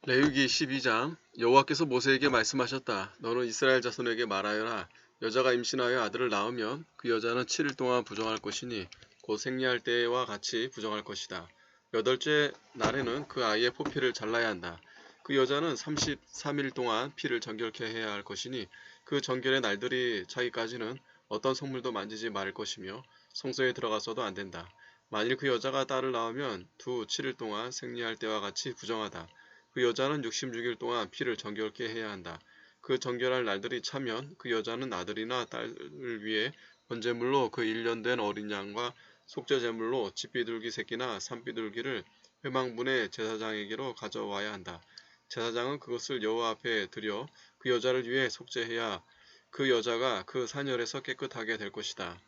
레위기 12장 여호와께서 모세에게 말씀하셨다. 너는 이스라엘 자손에게 말하여라. 여자가 임신하여 아들을 낳으면 그 여자는 7일 동안 부정할 것이니 곧 생리할 때와 같이 부정할 것이다. 여덟째 날에는 그 아이의 포피를 잘라야 한다. 그 여자는 33일 동안 피를 정결케 해야 할 것이니 그 정결의 날들이 차기까지는 어떤 성물도 만지지 말을 것이며 성소에 들어가서도 안 된다. 만일 그 여자가 딸을 낳으면 두 7일 동안 생리할 때와 같이 부정하다. 그 여자는 66일 동안 피를 정결케 해야 한다. 그 정결할 날들이 차면 그 여자는 아들이나 딸을 위해 번제물로 그 1년 된 어린 양과 속죄제물로 집비둘기 새끼나 산비둘기를 회망분의 제사장에게로 가져와야 한다. 제사장은 그것을 여호와 앞에 드려 그 여자를 위해 속죄해야 그 여자가 그 산열에서 깨끗하게 될 것이다.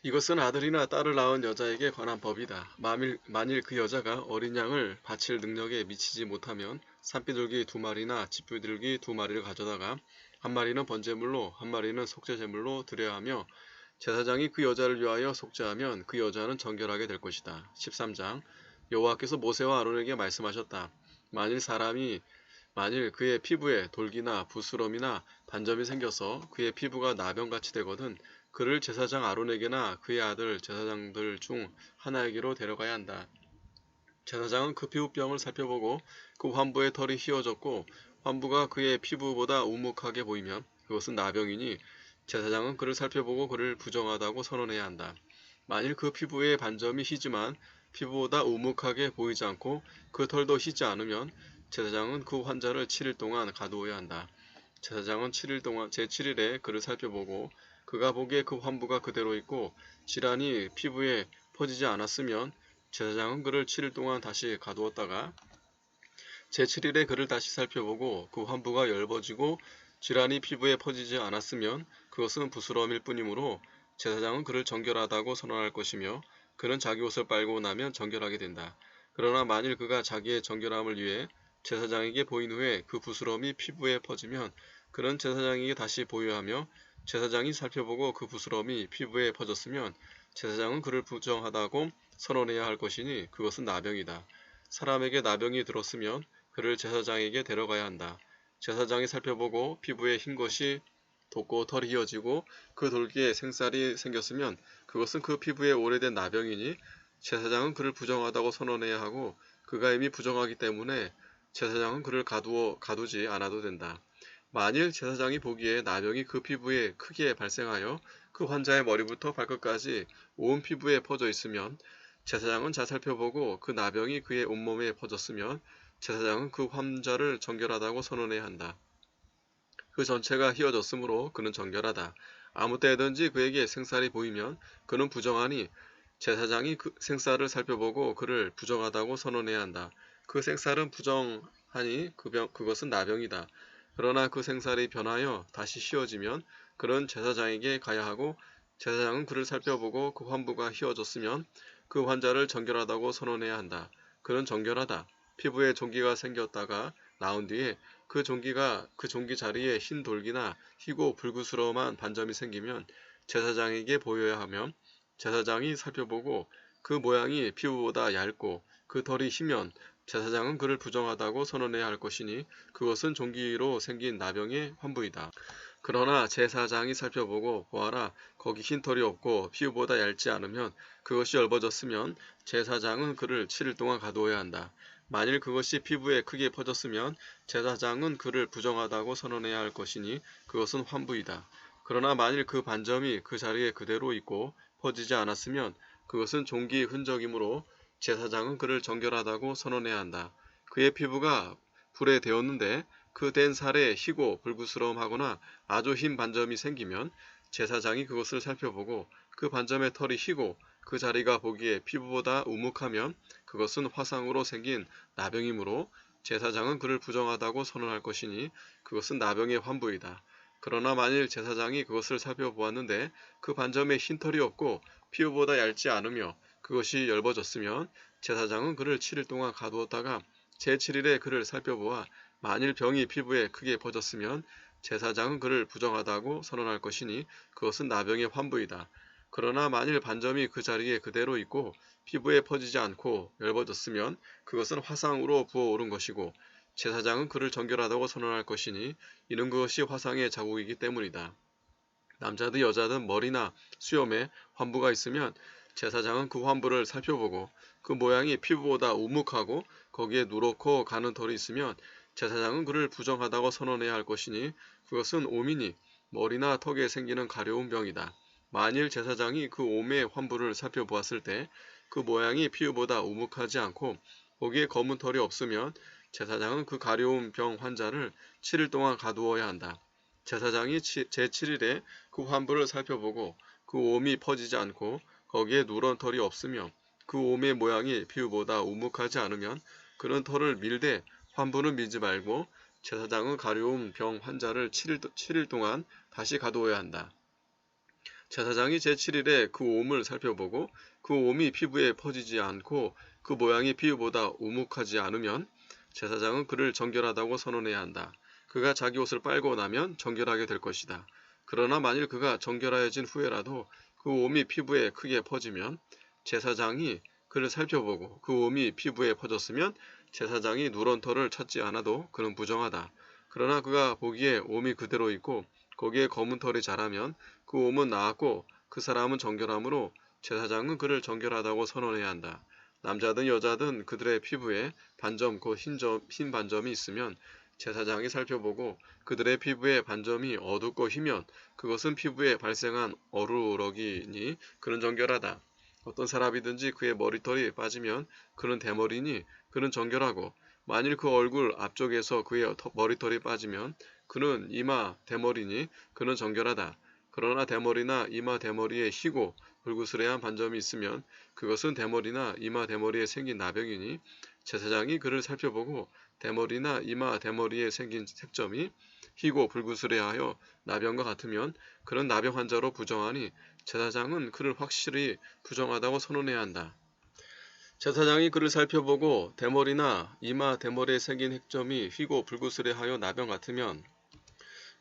이것은 아들이나 딸을 낳은 여자에게 관한 법이다. 만일 그 여자가 어린 양을 바칠 능력에 미치지 못하면 산비둘기 2마리나 집비둘기 2마리를 가져다가 한 마리는 번제물로 한 마리는 속죄제물로 드려야 하며 제사장이 그 여자를 위하여 속죄하면 그 여자는 정결하게 될 것이다. 13장 여호와께서 모세와 아론에게 말씀하셨다. 만일 그의 피부에 돌기나 부스럼이나 반점이 생겨서 그의 피부가 나병같이 되거든 그를 제사장 아론에게나 그의 아들 제사장들 중 하나에게로 데려가야 한다. 제사장은 그 피부병을 살펴보고 그 환부의 털이 휘어졌고 환부가 그의 피부보다 우묵하게 보이면 그것은 나병이니 제사장은 그를 살펴보고 그를 부정하다고 선언해야 한다. 만일 그 피부에 반점이 희지만 피부보다 우묵하게 보이지 않고 그 털도 희지 않으면 제사장은 그 환자를 7일 동안 가두어야 한다. 제사장은 7일 동안 제7일에 그를 살펴보고 그가 보기에 그 환부가 그대로 있고 질환이 피부에 퍼지지 않았으면 제사장은 그를 7일 동안 다시 가두었다가 제7일에 그를 다시 살펴보고 그 환부가 엷어지고 질환이 피부에 퍼지지 않았으면 그것은 부스럼일 뿐이므로 제사장은 그를 정결하다고 선언할 것이며 그는 자기 옷을 빨고 나면 정결하게 된다. 그러나 만일 그가 자기의 정결함을 위해 제사장에게 보인 후에 그 부스럼이 피부에 퍼지면 그는 제사장에게 다시 보여하며 제사장이 살펴보고 그 부스럼이 피부에 퍼졌으면 제사장은 그를 부정하다고 선언해야 할 것이니 그것은 나병이다. 사람에게 나병이 들었으면 그를 제사장에게 데려가야 한다. 제사장이 살펴보고 피부에 흰 것이 돋고 털이 휘어지고 그 돌기에 생살이 생겼으면 그것은 그 피부에 오래된 나병이니 제사장은 그를 부정하다고 선언해야 하고 그가 이미 부정하기 때문에 제사장은 그를 가두지 않아도 된다. 만일 제사장이 보기에 나병이 그 피부에 크게 발생하여 그 환자의 머리부터 발끝까지 온 피부에 퍼져 있으면 제사장은 잘 살펴보고 그 나병이 그의 온몸에 퍼졌으면 제사장은 그 환자를 정결하다고 선언해야 한다. 그 전체가 휘어졌으므로 그는 정결하다. 아무 때든지 그에게 생살이 보이면 그는 부정하니 제사장이 그 생살을 살펴보고 그를 부정하다고 선언해야 한다. 그 생살은 부정하니 그것은 나병이다. 그러나 그 생살이 변하여 다시 휘어지면 그는 제사장에게 가야 하고 제사장은 그를 살펴보고 그 환부가 휘어졌으면 그 환자를 정결하다고 선언해야 한다. 그는 정결하다. 피부에 종기가 생겼다가 나온 뒤에 그 종기 자리에 흰 돌기나 희고 불구스러움한 반점이 생기면 제사장에게 보여야 하며 제사장이 살펴보고 그 모양이 피부보다 얇고 그 털이 희면 제사장은 그를 부정하다고 선언해야 할 것이니 그것은 종기로 생긴 나병의 환부이다. 그러나 제사장이 살펴보고 보아라 거기 흰 털이 없고 피부보다 얇지 않으면 그것이 엷어졌으면 제사장은 그를 7일 동안 가두어야 한다. 만일 그것이 피부에 크게 퍼졌으면 제사장은 그를 부정하다고 선언해야 할 것이니 그것은 환부이다. 그러나 만일 그 반점이 그 자리에 그대로 있고 퍼지지 않았으면 그것은 종기 흔적이므로 제사장은 그를 정결하다고 선언해야 한다. 그의 피부가 불에 데웠는데 그 댄 살에 희고 불구스러움하거나 아주 흰 반점이 생기면 제사장이 그것을 살펴보고 그 반점의 털이 희고 그 자리가 보기에 피부보다 우묵하면 그것은 화상으로 생긴 나병이므로 제사장은 그를 부정하다고 선언할 것이니 그것은 나병의 환부이다. 그러나 만일 제사장이 그것을 살펴보았는데 그 반점에 흰 털이 없고 피부보다 얇지 않으며 그것이 엷어졌으면 제사장은 그를 7일 동안 가두었다가 제7일에 그를 살펴보아 만일 병이 피부에 크게 퍼졌으면 제사장은 그를 부정하다고 선언할 것이니 그것은 나병의 환부이다. 그러나 만일 반점이 그 자리에 그대로 있고 피부에 퍼지지 않고 엷어졌으면 그것은 화상으로 부어오른 것이고 제사장은 그를 정결하다고 선언할 것이니 이는 그것이 화상의 자국이기 때문이다. 남자든 여자든 머리나 수염에 환부가 있으면 제사장은 그 환부를 살펴보고 그 모양이 피부보다 우묵하고 거기에 누렇고 가는 털이 있으면 제사장은 그를 부정하다고 선언해야 할 것이니 그것은 오민이 머리나 턱에 생기는 가려운 병이다. 만일 제사장이 그 옴의 환부를 살펴보았을 때 그 모양이 피부보다 우묵하지 않고 거기에 검은 털이 없으면 제사장은 그 가려운 병 환자를 7일 동안 가두어야 한다. 제사장이 제7일에 그 환부를 살펴보고 그 옴이 퍼지지 않고 거기에 누런 털이 없으며 그 옴의 모양이 피부보다 우묵하지 않으면 그는 털을 밀되 환부는 밀지 말고 제사장은 가려운 병 환자를 7일 동안 다시 가두어야 한다. 제사장이 제7일에 그 옴을 살펴보고 그 옴이 피부에 퍼지지 않고 그 모양이 피부보다 우묵하지 않으면 제사장은 그를 정결하다고 선언해야 한다. 그가 자기 옷을 빨고 나면 정결하게 될 것이다. 그러나 만일 그가 정결하여진 후에라도 그 옴이 피부에 크게 퍼지면 제사장이 그를 살펴보고 그 옴이 피부에 퍼졌으면 제사장이 누런 털을 찾지 않아도 그는 부정하다. 그러나 그가 보기에 옴이 그대로 있고 거기에 검은 털이 자라면 그 옴은 나았고 그 사람은 정결하므로 제사장은 그를 정결하다고 선언해야 한다. 남자든 여자든 그들의 피부에 반점 곧 흰 반점이 있으면 제사장이 살펴보고 그들의 피부에 반점이 어둡고 희면 그것은 피부에 발생한 어루러기니 그는 정결하다. 어떤 사람이든지 그의 머리털이 빠지면 그는 대머리니 그는 정결하고 만일 그 얼굴 앞쪽에서 그의 머리털이 빠지면 그는 이마 대머리니 그는 정결하다. 그러나 대머리나 이마 대머리에 희고 불구스레한 반점이 있으면 그것은 대머리나 이마 대머리에 생긴 나병이니 제사장이 그를 살펴보고 대머리나 이마 대머리에 생긴 색점이 희고 불구스레하여 나병과 같으면 그는 나병 환자로 부정하니 제사장은 그를 확실히 부정하다고 선언해야 한다. 제사장이 그를 살펴보고 대머리나 이마 대머리에 생긴 획점이 휘고 불구스레하여 나병 같으면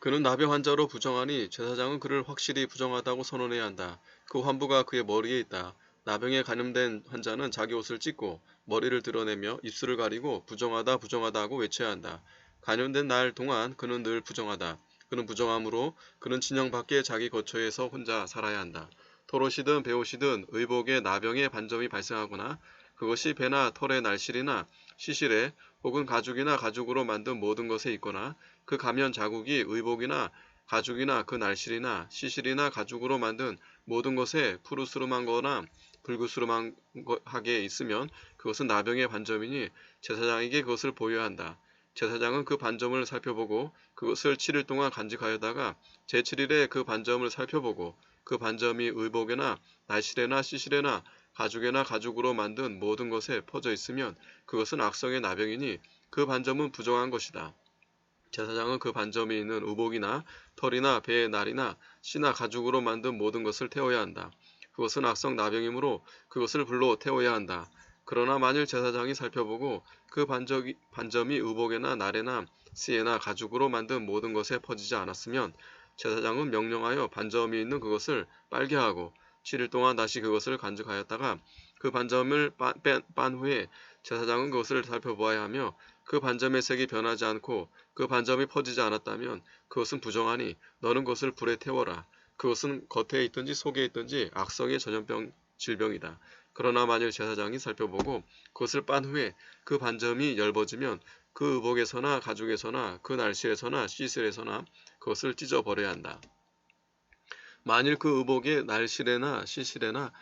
그는 나병 환자로 부정하니 제사장은 그를 확실히 부정하다고 선언해야 한다. 그 환부가 그의 머리에 있다. 나병에 감염된 환자는 자기 옷을 찢고 머리를 드러내며 입술을 가리고 부정하다 부정하다 하고 외쳐야 한다. 감염된 날 동안 그는 늘 부정하다. 그는 부정하므로 그는 진영 밖에 자기 거처에서 혼자 살아야 한다. 털옷이든 베옷이든 의복에 나병의 반점이 발생하거나 그것이 배나 털의 날실이나 시실에 혹은 가죽이나 가죽으로 만든 모든 것에 있거나 그 감염 자국이 의복이나 가죽이나 그 날실이나 시실이나 가죽으로 만든 모든 것에 푸르스름한 거나 불구스름하게 있으면 그것은 나병의 반점이니 제사장에게 그것을 보여야 한다. 제사장은 그 반점을 살펴보고 그것을 7일 동안 간직하여다가 제7일에 그 반점을 살펴보고 그 반점이 의복에나 날실에나 시실에나 가죽에나 가죽으로 만든 모든 것에 퍼져 있으면 그것은 악성의 나병이니 그 반점은 부정한 것이다. 제사장은 그 반점이 있는 의복이나 털이나 배의 날이나 씨나 가죽으로 만든 모든 것을 태워야 한다. 그것은 악성 나병이므로 그것을 불로 태워야 한다. 그러나 만일 제사장이 살펴보고 그 반점이 의복에나 날에나 씨에나 가죽으로 만든 모든 것에 퍼지지 않았으면 제사장은 명령하여 반점이 있는 그것을 빨게 하고 7일 동안 다시 그것을 간직하였다가 그 반점을 빤 후에 제사장은 그것을 살펴보아야 하며 그 반점의 색이 변하지 않고 그 반점이 퍼지지 않았다면 그것은 부정하니 너는 그것을 불에 태워라. 그것은 겉에 있든지 속에 있든지 악성의 전염병 질병이다. 그러나 만일 제사장이 살펴보고 그것을 빤 후에 그 반점이 엷어지면 그 의복에서나 가죽에서나 그 날실에서나 시슬에서나 그것을 찢어버려야 한다. 만일 그 의복의 날실에나 시실에나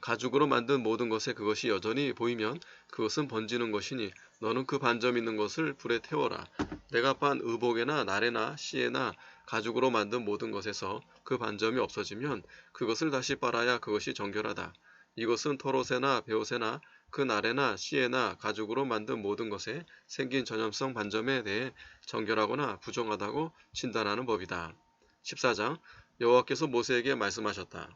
가죽으로 만든 모든 것에 그것이 여전히 보이면 그것은 번지는 것이니 너는 그 반점 있는 것을 불에 태워라. 내가 빤 의복에나 날에나 씨에나 가죽으로 만든 모든 것에서 그 반점이 없어지면 그것을 다시 빨아야 그것이 정결하다. 이것은 털옷에나 베옷에나 그 날에나 씨에나 가죽으로 만든 모든 것에 생긴 전염성 반점에 대해 정결하거나 부정하다고 진단하는 법이다. 14장 여호와께서 모세에게 말씀하셨다.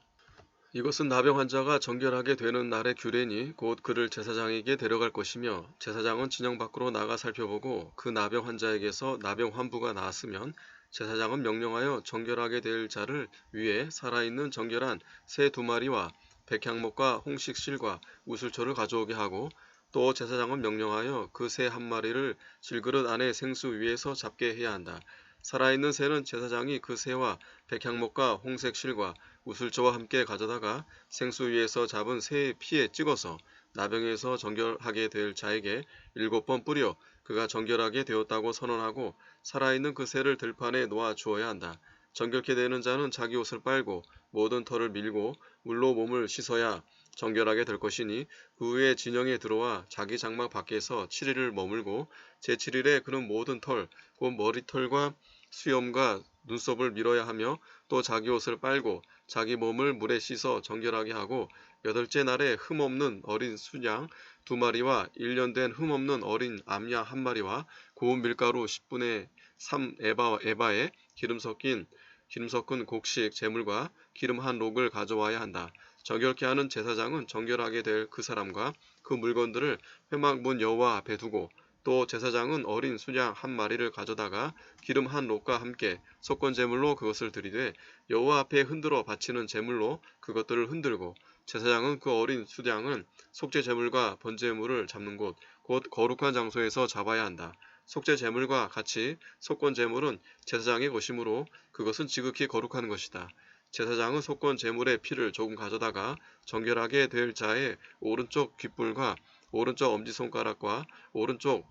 이것은 나병 환자가 정결하게 되는 날의 규례니 곧 그를 제사장에게 데려갈 것이며 제사장은 진영 밖으로 나가 살펴보고 그 나병 환자에게서 나병 환부가 나았으면 제사장은 명령하여 정결하게 될 자를 위해 살아있는 정결한 새 2마리와 백향목과 홍식실과 우슬초를 가져오게 하고 또 제사장은 명령하여 그 새 한 마리를 질그릇 안에 생수 위에서 잡게 해야 한다. 살아있는 새는 제사장이 그 새와 백향목과 홍색 실과 우슬초와 함께 가져다가 생수 위에서 잡은 새의 피에 찍어서 나병에서 정결하게 될 자에게 7번 뿌려 그가 정결하게 되었다고 선언하고 살아있는 그 새를 들판에 놓아 주어야 한다. 정결케 되는 자는 자기 옷을 빨고 모든 털을 밀고 물로 몸을 씻어야 정결하게 될 것이니 그 후에 진영에 들어와 자기 장막 밖에서 7일을 머물고 제7일에 그는 모든 털, 곧 머리털과 수염과 눈썹을 밀어야 하며 또 자기 옷을 빨고 자기 몸을 물에 씻어 정결하게 하고 여덟째 날에 흠없는 어린 순양 2마리와 1년 된 흠없는 어린 암양 1마리와 고운 밀가루 10분의 3 에바에 기름 섞은 곡식 제물과 기름 한 록을 가져와야 한다. 정결케 하는 제사장은 정결하게 될 그 사람과 그 물건들을 회막문 여호와 앞에 두고 또 제사장은 어린 순양 1마리를 가져다가 기름 한 록과 함께 속건 제물로 그것을 드리되 여호와 앞에 흔들어 바치는 제물로 그것들을 흔들고 제사장은 그 어린 순양은 속죄 제물과 번제물을 잡는 곳 곧 거룩한 장소에서 잡아야 한다. 속죄 제물과 같이 속건 제물은 제사장의 것이므로 그것은 지극히 거룩한 것이다. 제사장은 속건 제물의 피를 조금 가져다가 정결하게 될 자의 오른쪽 귓불과 오른쪽 엄지손가락과 오른쪽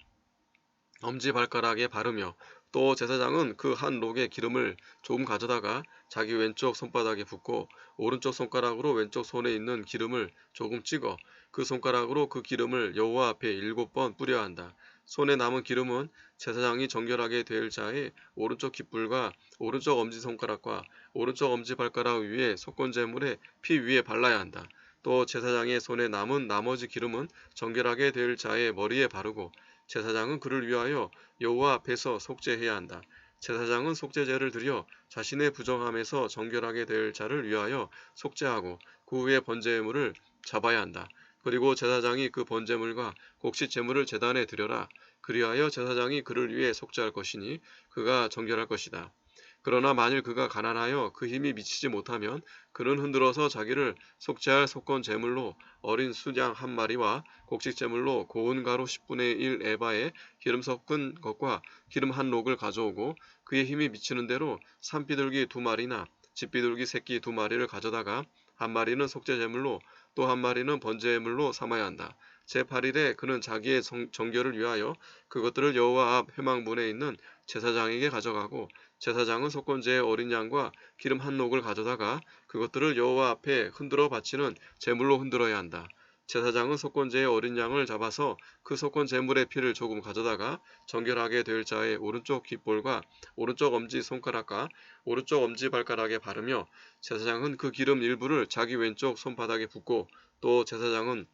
엄지발가락에 바르며 또 제사장은 그 한 록의 기름을 조금 가져다가 자기 왼쪽 손바닥에 붓고 오른쪽 손가락으로 왼쪽 손에 있는 기름을 조금 찍어 그 손가락으로 그 기름을 여호와 앞에 7번 뿌려야 한다. 손에 남은 기름은 제사장이 정결하게 될 자의 오른쪽 깃불과 오른쪽 엄지손가락과 오른쪽 엄지발가락 위에 속건제물의 피 위에 발라야 한다. 또 제사장의 손에 남은 나머지 기름은 정결하게 될 자의 머리에 바르고 제사장은 그를 위하여 여호와 앞에서 속죄해야 한다. 제사장은 속죄제를 드려 자신의 부정함에서 정결하게 될 자를 위하여 속죄하고 그 후에 번제물을 잡아야 한다. 그리고 제사장이 그 번제물과 곡식 제물을 제단에 드려라. 그리하여 제사장이 그를 위해 속죄할 것이니 그가 정결할 것이다. 그러나 만일 그가 가난하여 그 힘이 미치지 못하면 그는 흔들어서 자기를 속죄할 속건 제물로 어린 순양 1마리와 곡식 제물로 고운 가루 10분의 1 에바에 기름 섞은 것과 기름 한 록을 가져오고 그의 힘이 미치는 대로 산비둘기 2마리나 집비둘기 새끼 2마리를 가져다가 1마리는 속죄 제물로 또 1마리는 번제 제물로 삼아야 한다. 제8일에 그는 자기의 정결을 위하여 그것들을 여호와 앞 회막문에 있는 제사장에게 가져가고 제사장은 속건제의 어린 양과 기름 한 록을 가져다가 그것들을 여호와 앞에 흔들어 바치는 제물로 흔들어야 한다. 제사장은 속건제의 어린 양을 잡아서 그 속건 제물의 피를 조금 가져다가 정결하게 될 자의 오른쪽 깃볼과 오른쪽 엄지 손가락과 오른쪽 엄지 발가락에 바르며 제사장은 그 기름 일부를 자기 왼쪽 손바닥에 붓고 또 제사장은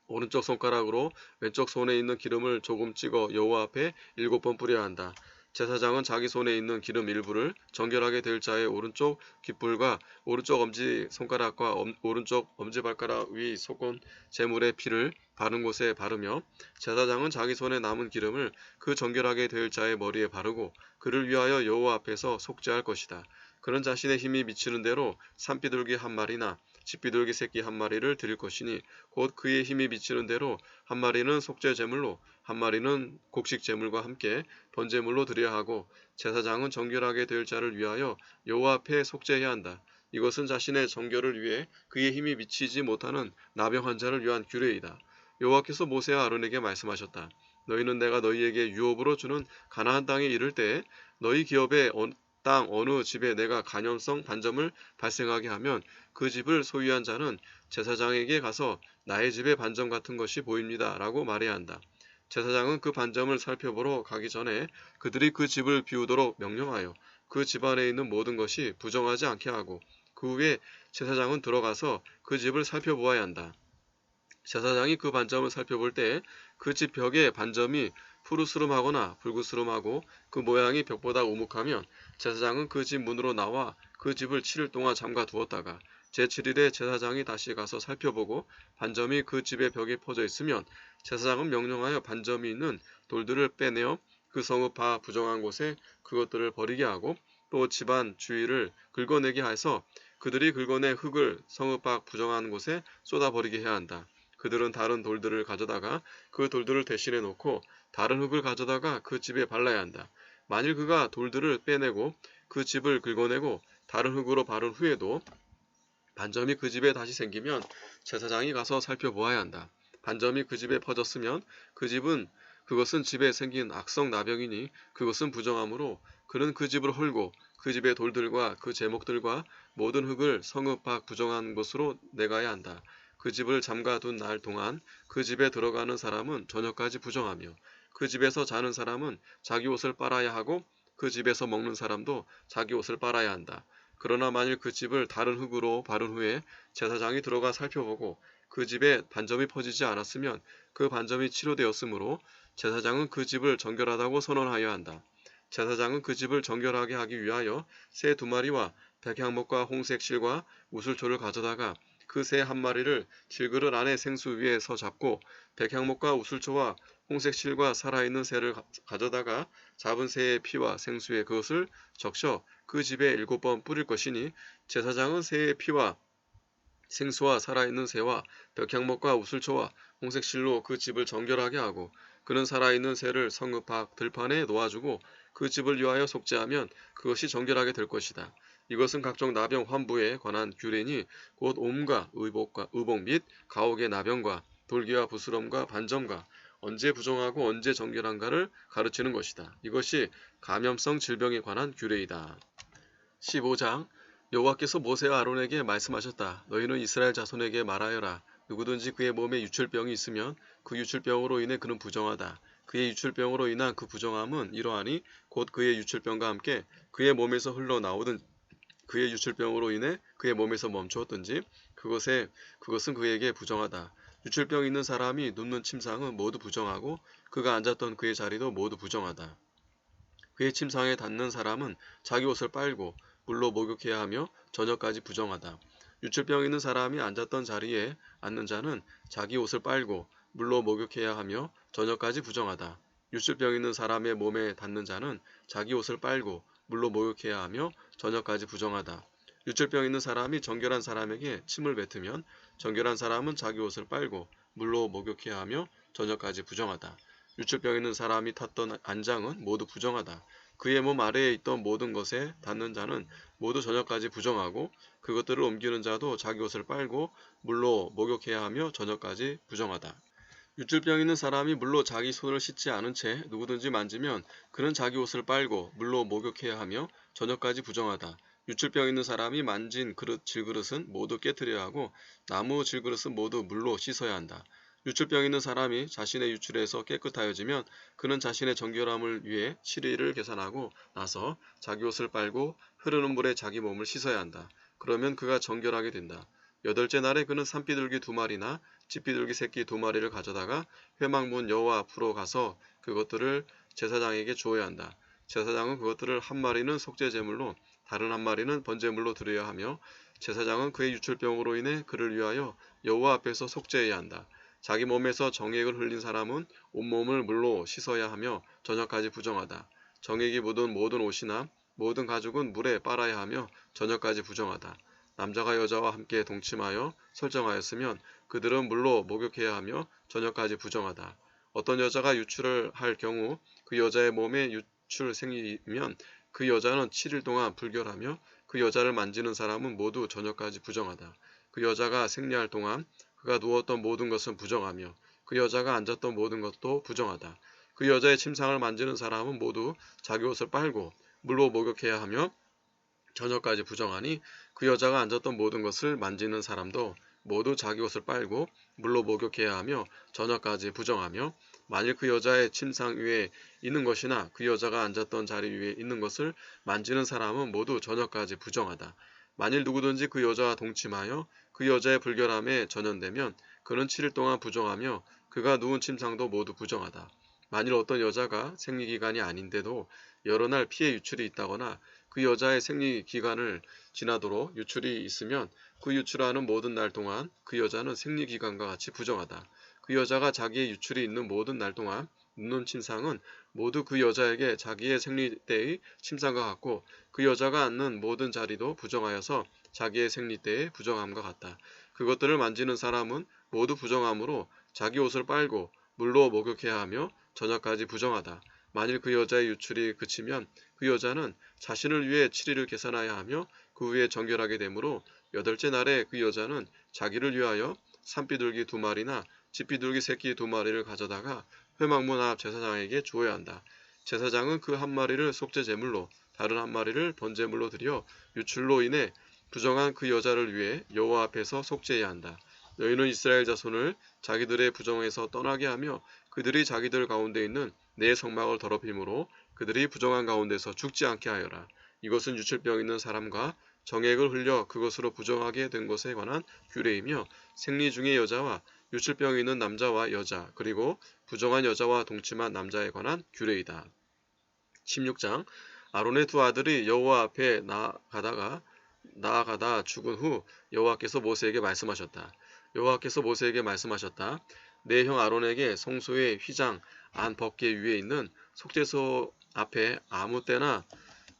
오른쪽 손가락으로 왼쪽 손에 있는 기름을 조금 찍어 여호와 앞에 7번 뿌려야 한다. 제사장은 자기 손에 있는 기름 일부를 정결하게 될 자의 오른쪽 깃불과 오른쪽 엄지 손가락과 오른쪽 엄지발가락 위 속건 제물의 피를 바른 곳에 바르며 제사장은 자기 손에 남은 기름을 그 정결하게 될 자의 머리에 바르고 그를 위하여 여호와 앞에서 속죄할 것이다. 그는 자신의 힘이 미치는 대로 산비둘기 1마리나 집비둘기 새끼 1마리를 드릴 것이니 곧 그의 힘이 미치는 대로 1마리는 속죄 제물로 1마리는 곡식 제물과 함께 번제물로 드려야 하고 제사장은 정결하게 될 자를 위하여 여호와 앞에 속죄해야 한다. 이것은 자신의 정결을 위해 그의 힘이 미치지 못하는 나병 환자를 위한 규례이다. 여호와께서 모세와 아론에게 말씀하셨다. 너희는 내가 너희에게 유업으로 주는 가나안 땅에 이를 때에 너희 기업의 땅 어느 집에 내가 간염성 반점을 발생하게 하면 그 집을 소유한 자는 제사장에게 가서 나의 집에 반점 같은 것이 보입니다 라고 말해야 한다. 제사장은 그 반점을 살펴보러 가기 전에 그들이 그 집을 비우도록 명령하여 그 집안에 있는 모든 것이 부정하지 않게 하고 그 후에 제사장은 들어가서 그 집을 살펴보아야 한다. 제사장이 그 반점을 살펴볼 때 그 집 벽에 반점이 푸르스름하거나 붉으스름하고 그 모양이 벽보다 우묵하면 제사장은 그 집 문으로 나와 그 집을 7일 동안 잠가 두었다가 제7일에 제사장이 다시 가서 살펴보고 반점이 그 집의 벽에 퍼져 있으면 제사장은 명령하여 반점이 있는 돌들을 빼내어 그 성읍 바 부정한 곳에 그것들을 버리게 하고 또 집안 주위를 긁어내게 해서 그들이 긁어내 흙을 성읍 밖 부정한 곳에 쏟아버리게 해야 한다. 그들은 다른 돌들을 가져다가 그 돌들을 대신해 놓고 다른 흙을 가져다가 그 집에 발라야 한다. 만일 그가 돌들을 빼내고 그 집을 긁어내고 다른 흙으로 바른 후에도 반점이 그 집에 다시 생기면 제사장이 가서 살펴보아야 한다. 반점이 그 집에 퍼졌으면 그것은 집에 생긴 악성 나병이니 그것은 부정하므로 그는 그 집을 헐고 그 집의 돌들과 그 제목들과 모든 흙을 성읍 밖 부정한 곳으로 내가야 한다. 그 집을 잠가둔 날 동안 그 집에 들어가는 사람은 저녁까지 부정하며 그 집에서 자는 사람은 자기 옷을 빨아야 하고 그 집에서 먹는 사람도 자기 옷을 빨아야 한다. 그러나 만일 그 집을 다른 흙으로 바른 후에 제사장이 들어가 살펴보고 그 집에 반점이 퍼지지 않았으면 그 반점이 치료되었으므로 제사장은 그 집을 정결하다고 선언하여야 한다. 제사장은 그 집을 정결하게 하기 위하여 새 2마리와 백향목과 홍색 실과 우슬초를 가져다가 그 새 1마리를 질그릇 안에 생수 위에서 잡고 백향목과 우슬초와 홍색 실과 살아있는 새를 가져다가 잡은 새의 피와 생수에 그것을 적셔 그 집에 7번 뿌릴 것이니 제사장은 새의 피와 생수와 살아있는 새와 백향목과 우슬초와 홍색실로 그 집을 정결하게 하고 그는 살아있는 새를 성읍 밖 들판에 놓아주고 그 집을 위하여 속죄하면 그것이 정결하게 될 것이다. 이것은 각종 나병 환부에 관한 규례니 곧 옴과 의복 및 가옥의 나병과 돌기와 부스럼과 반점과 언제 부정하고 언제 정결한가를 가르치는 것이다. 이것이 감염성 질병에 관한 규례이다. 15장 여호와께서 모세와 아론에게 말씀하셨다. 너희는 이스라엘 자손에게 말하여라. 누구든지 그의 몸에 유출병이 있으면 그 유출병으로 인해 그는 부정하다. 그의 유출병으로 인한 그 부정함은 이러하니 곧 그의 유출병과 함께 그의 몸에서 흘러나오든 그의 유출병으로 인해 그의 몸에서 멈추었든지 그것은 그에게 부정하다. 유출병 있는 사람이 눕는 침상은 모두 부정하고 그가 앉았던 그의 자리도 모두 부정하다. 그의 침상에 닿는 사람은 자기 옷을 빨고 물로 목욕해야 하며 저녁까지 부정하다. 유출병 있는 사람이 앉았던 자리에 앉는 자는 자기 옷을 빨고 물로 목욕해야 하며 저녁까지 부정하다. 유출병 있는 사람의 몸에 닿는 자는 자기 옷을 빨고 물로 목욕해야 하며 저녁까지 부정하다. 유출병 있는 사람이 정결한 사람에게 침을 뱉으면 정결한 사람은 자기 옷을 빨고 물로 목욕해야 하며 저녁까지 부정하다. 유출병 있는 사람이 탔던 안장은 모두 부정하다. 그의 몸 아래에 있던 모든 것에 닿는 자는 모두 저녁까지 부정하고 그것들을 옮기는 자도 자기 옷을 빨고 물로 목욕해야 하며 저녁까지 부정하다. 유출병 있는 사람이 물로 자기 손을 씻지 않은 채 누구든지 만지면 그는 자기 옷을 빨고 물로 목욕해야 하며 저녁까지 부정하다. 유출병 있는 사람이 만진 질그릇은 모두 깨뜨려야 하고 나무 질그릇은 모두 물로 씻어야 한다. 유출병 있는 사람이 자신의 유출에서 깨끗하여지면 그는 자신의 정결함을 위해 7일을 계산하고 나서 자기 옷을 빨고 흐르는 물에 자기 몸을 씻어야 한다. 그러면 그가 정결하게 된다. 8째 날에 그는 산비둘기 2마리나 쥐비둘기 새끼 2마리를 가져다가 회막문 여호와 앞으로 가서 그것들을 제사장에게 주어야 한다. 제사장은 그것들을 1마리는 속죄제물로 다른 1마리는 번제물로 드려야 하며 제사장은 그의 유출병으로 인해 그를 위하여 여호와 앞에서 속죄해야 한다. 자기 몸에서 정액을 흘린 사람은 온몸을 물로 씻어야 하며 저녁까지 부정하다. 정액이 묻은 모든 옷이나 모든 가죽은 물에 빨아야 하며 저녁까지 부정하다. 남자가 여자와 함께 동침하여 설정하였으면 그들은 물로 목욕해야 하며 저녁까지 부정하다. 어떤 여자가 유출을 할 경우 그 여자의 몸에 유출 생기면 그 여자는 7일 동안 불결하며 그 여자를 만지는 사람은 모두 저녁까지 부정하다. 그 여자가 생리할 동안 그가 누웠던 모든 것은 부정하며 그 여자가 앉았던 모든 것도 부정하다. 그 여자의 침상을 만지는 사람은 모두 자기 옷을 빨고 물로 목욕해야 하며 저녁까지 부정하니 그 여자가 앉았던 모든 것을 만지는 사람도 모두 자기 옷을 빨고 물로 목욕해야 하며 저녁까지 부정하며 만일 그 여자의 침상 위에 있는 것이나 그 여자가 앉았던 자리 위에 있는 것을 만지는 사람은 모두 저녁까지 부정하다. 만일 누구든지 그 여자와 동침하여 그 여자의 불결함에 전염되면 그는 7일 동안 부정하며 그가 누운 침상도 모두 부정하다. 만일 어떤 여자가 생리기간이 아닌데도 여러 날 피해 유출이 있다거나 그 여자의 생리기간을 지나도록 유출이 있으면 그 유출하는 모든 날 동안 그 여자는 생리기간과 같이 부정하다. 그 여자가 자기의 유출이 있는 모든 날 동안 눕는 침상은 모두 그 여자에게 자기의 생리 때의 침상과 같고 그 여자가 앉는 모든 자리도 부정하여서 자기의 생리 때의 부정함과 같다. 그것들을 만지는 사람은 모두 부정함으로 자기 옷을 빨고 물로 목욕해야 하며 저녁까지 부정하다. 만일 그 여자의 유출이 그치면 그 여자는 자신을 위해 7일을 계산하여야 하며 그 후에 정결하게 되므로 여덟째 날에 그 여자는 자기를 위하여 산비둘기 2마리나 집비둘기 새끼 2마리를 가져다가 회막문 앞 제사장에게 주어야 한다. 제사장은 그 1마리를 속죄 제물로 다른 1마리를 번제물로 드려 유출로 인해 부정한 그 여자를 위해 여호와 앞에서 속죄해야 한다. 너희는 이스라엘 자손을 자기들의 부정에서 떠나게 하며 그들이 자기들 가운데 있는 내 성막을 더럽힘으로 그들이 부정한 가운데서 죽지 않게 하여라. 이것은 유출병 있는 사람과 정액을 흘려 그것으로 부정하게 된 것에 관한 규례이며 생리 중의 여자와 유출병이 있는 남자와 여자 그리고 부정한 여자와 동침한 남자에 관한 규례이다. 16장 아론의 2 아들이 여호와 앞에 나아가다 죽은 후 여호와께서 모세에게 말씀하셨다. 여호와께서 모세에게 말씀하셨다. 내 형 아론에게 성소의 휘장 안 법궤 위에 있는 속죄소 앞에 아무 때나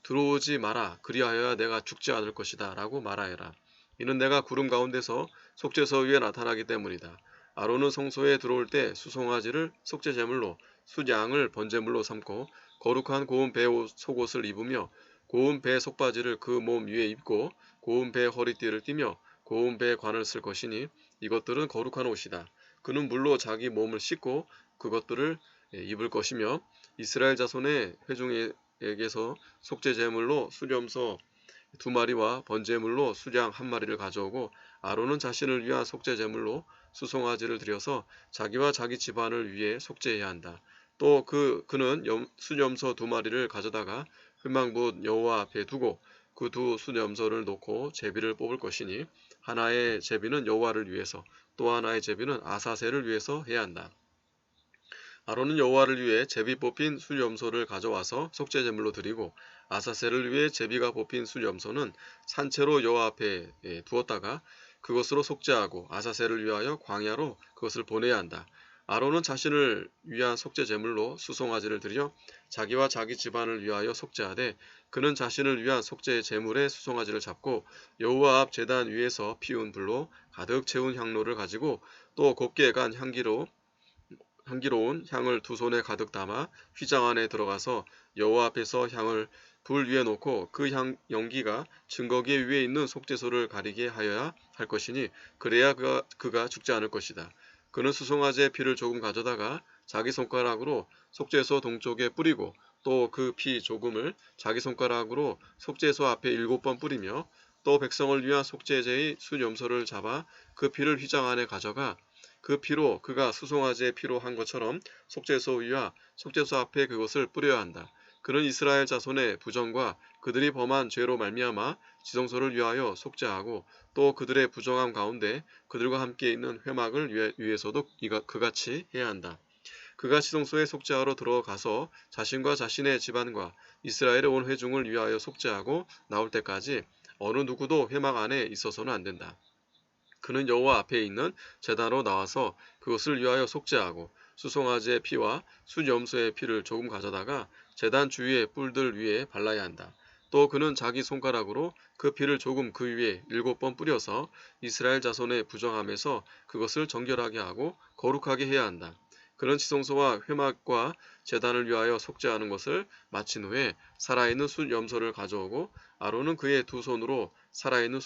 들어오지 마라. 그리하여야 내가 죽지 않을 것이다. 라고 말하여라. 이는 내가 구름 가운데서 속죄소 위에 나타나기 때문이다. 아론은 성소에 들어올 때 수송아지를 속죄제물로 숫양을 번제물로 삼고 거룩한 고운 배 속옷을 입으며 고운 배 속바지를 그 몸 위에 입고 고운 배 허리띠를 띠며 고운 배 관을 쓸 것이니 이것들은 거룩한 옷이다. 그는 물로 자기 몸을 씻고 그것들을 입을 것이며 이스라엘 자손의 회중에게서 속죄제물로 수염소 2마리와 번제물로 수양 1마리를 가져오고 아론은 자신을 위한 속죄제물로 수송아지를 드려서 자기와 자기 집안을 위해 속죄해야 한다. 또 그는 수염소 2마리를 가져다가 회막문 여호와 앞에 두고 그 2 수염소를 놓고 제비를 뽑을 것이니 하나의 제비는 여호와를 위해서 또 하나의 제비는 아사셀을 위해서 해야 한다. 아론은 여호와를 위해 제비 뽑힌 수염소를 가져와서 속죄제물로 드리고 아사셀을 위해 제비가 뽑힌 수염소는 산채로 여호와 앞에 두었다가 그것으로 속죄하고 아사셀을 위하여 광야로 그것을 보내야 한다. 아론은 자신을 위한 속죄제물로 수송아지를 드려 자기와 자기 집안을 위하여 속죄하되 그는 자신을 위한 속죄 제물의 수송아지를 잡고 여호와 앞 제단 위에서 피운 불로 가득 채운 향로를 가지고 또 곱게 간 향기로운 향을 2 손에 가득 담아 휘장 안에 들어가서 여호와 앞에서 향을 불 위에 놓고 그 연기가 증거기 위에 있는 속죄소를 가리게 하여야 할 것이니 그래야 그가 죽지 않을 것이다. 그는 수송아지의 피를 조금 가져다가 자기 손가락으로 속죄소 동쪽에 뿌리고 또 그 피 조금을 자기 손가락으로 속죄소 앞에 7번 뿌리며 또 백성을 위한 속죄제의 순염소를 잡아 그 피를 휘장 안에 가져가 그 피로 그가 수송아지의 피로 한 것처럼 속죄소 위와 속죄소 앞에 그것을 뿌려야 한다. 그는 이스라엘 자손의 부정과 그들이 범한 죄로 말미암아 지성소를 위하여 속죄하고 또 그들의 부정함 가운데 그들과 함께 있는 회막을 위해서도 그같이 해야 한다. 그가 지성소에 속죄하러 들어가서 자신과 자신의 집안과 이스라엘의 온 회중을 위하여 속죄하고 나올 때까지 어느 누구도 회막 안에 있어서는 안 된다. 그는 여호와 앞에 있는 제단으로 나와서 그것을 위하여 속죄하고 수송아지의 피와 순염소의 피를 조금 가져다가 제단 주위의 뿔들 위에 발라야 한다. 또 그는 자기 손가락으로 그 피를 조금 그 위에 7번 뿌려서 이스라엘 자손의 부정함에서 그것을 정결하게 하고 거룩하게 해야 한다. 그는 지성소와 회막과 제단을 위하여 속죄하는 것을 마친 후에 살아있는 숫염소를 가져오고 아론은 그의 2 손으로 살아있는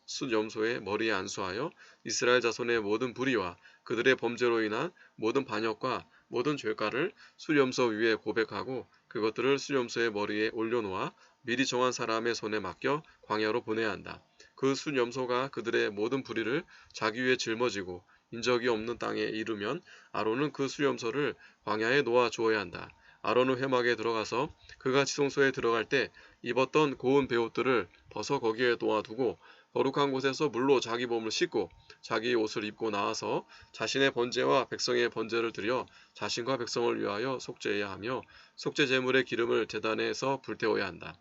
숫염소의 머리에 안수하여 이스라엘 자손의 모든 불의와 그들의 범죄로 인한 모든 반역과 모든 죄가를 숫염소 위에 고백하고 그것들을 숫염소의 머리에 올려놓아 미리 정한 사람의 손에 맡겨 광야로 보내야 한다. 그 숫염소가 그들의 모든 불의를 자기 위에 짊어지고 인적이 없는 땅에 이르면 아론은 그 수염소를 광야에 놓아 주어야 한다. 아론은 회막에 들어가서 그가 지성소에 들어갈 때 입었던 고운 베옷들을 벗어 거기에 놓아두고 거룩한 곳에서 물로 자기 몸을 씻고 자기 옷을 입고 나와서 자신의 번제와 백성의 번제를 드려 자신과 백성을 위하여 속죄해야 하며 속죄 제물의 기름을 제단에서 불태워야 한다.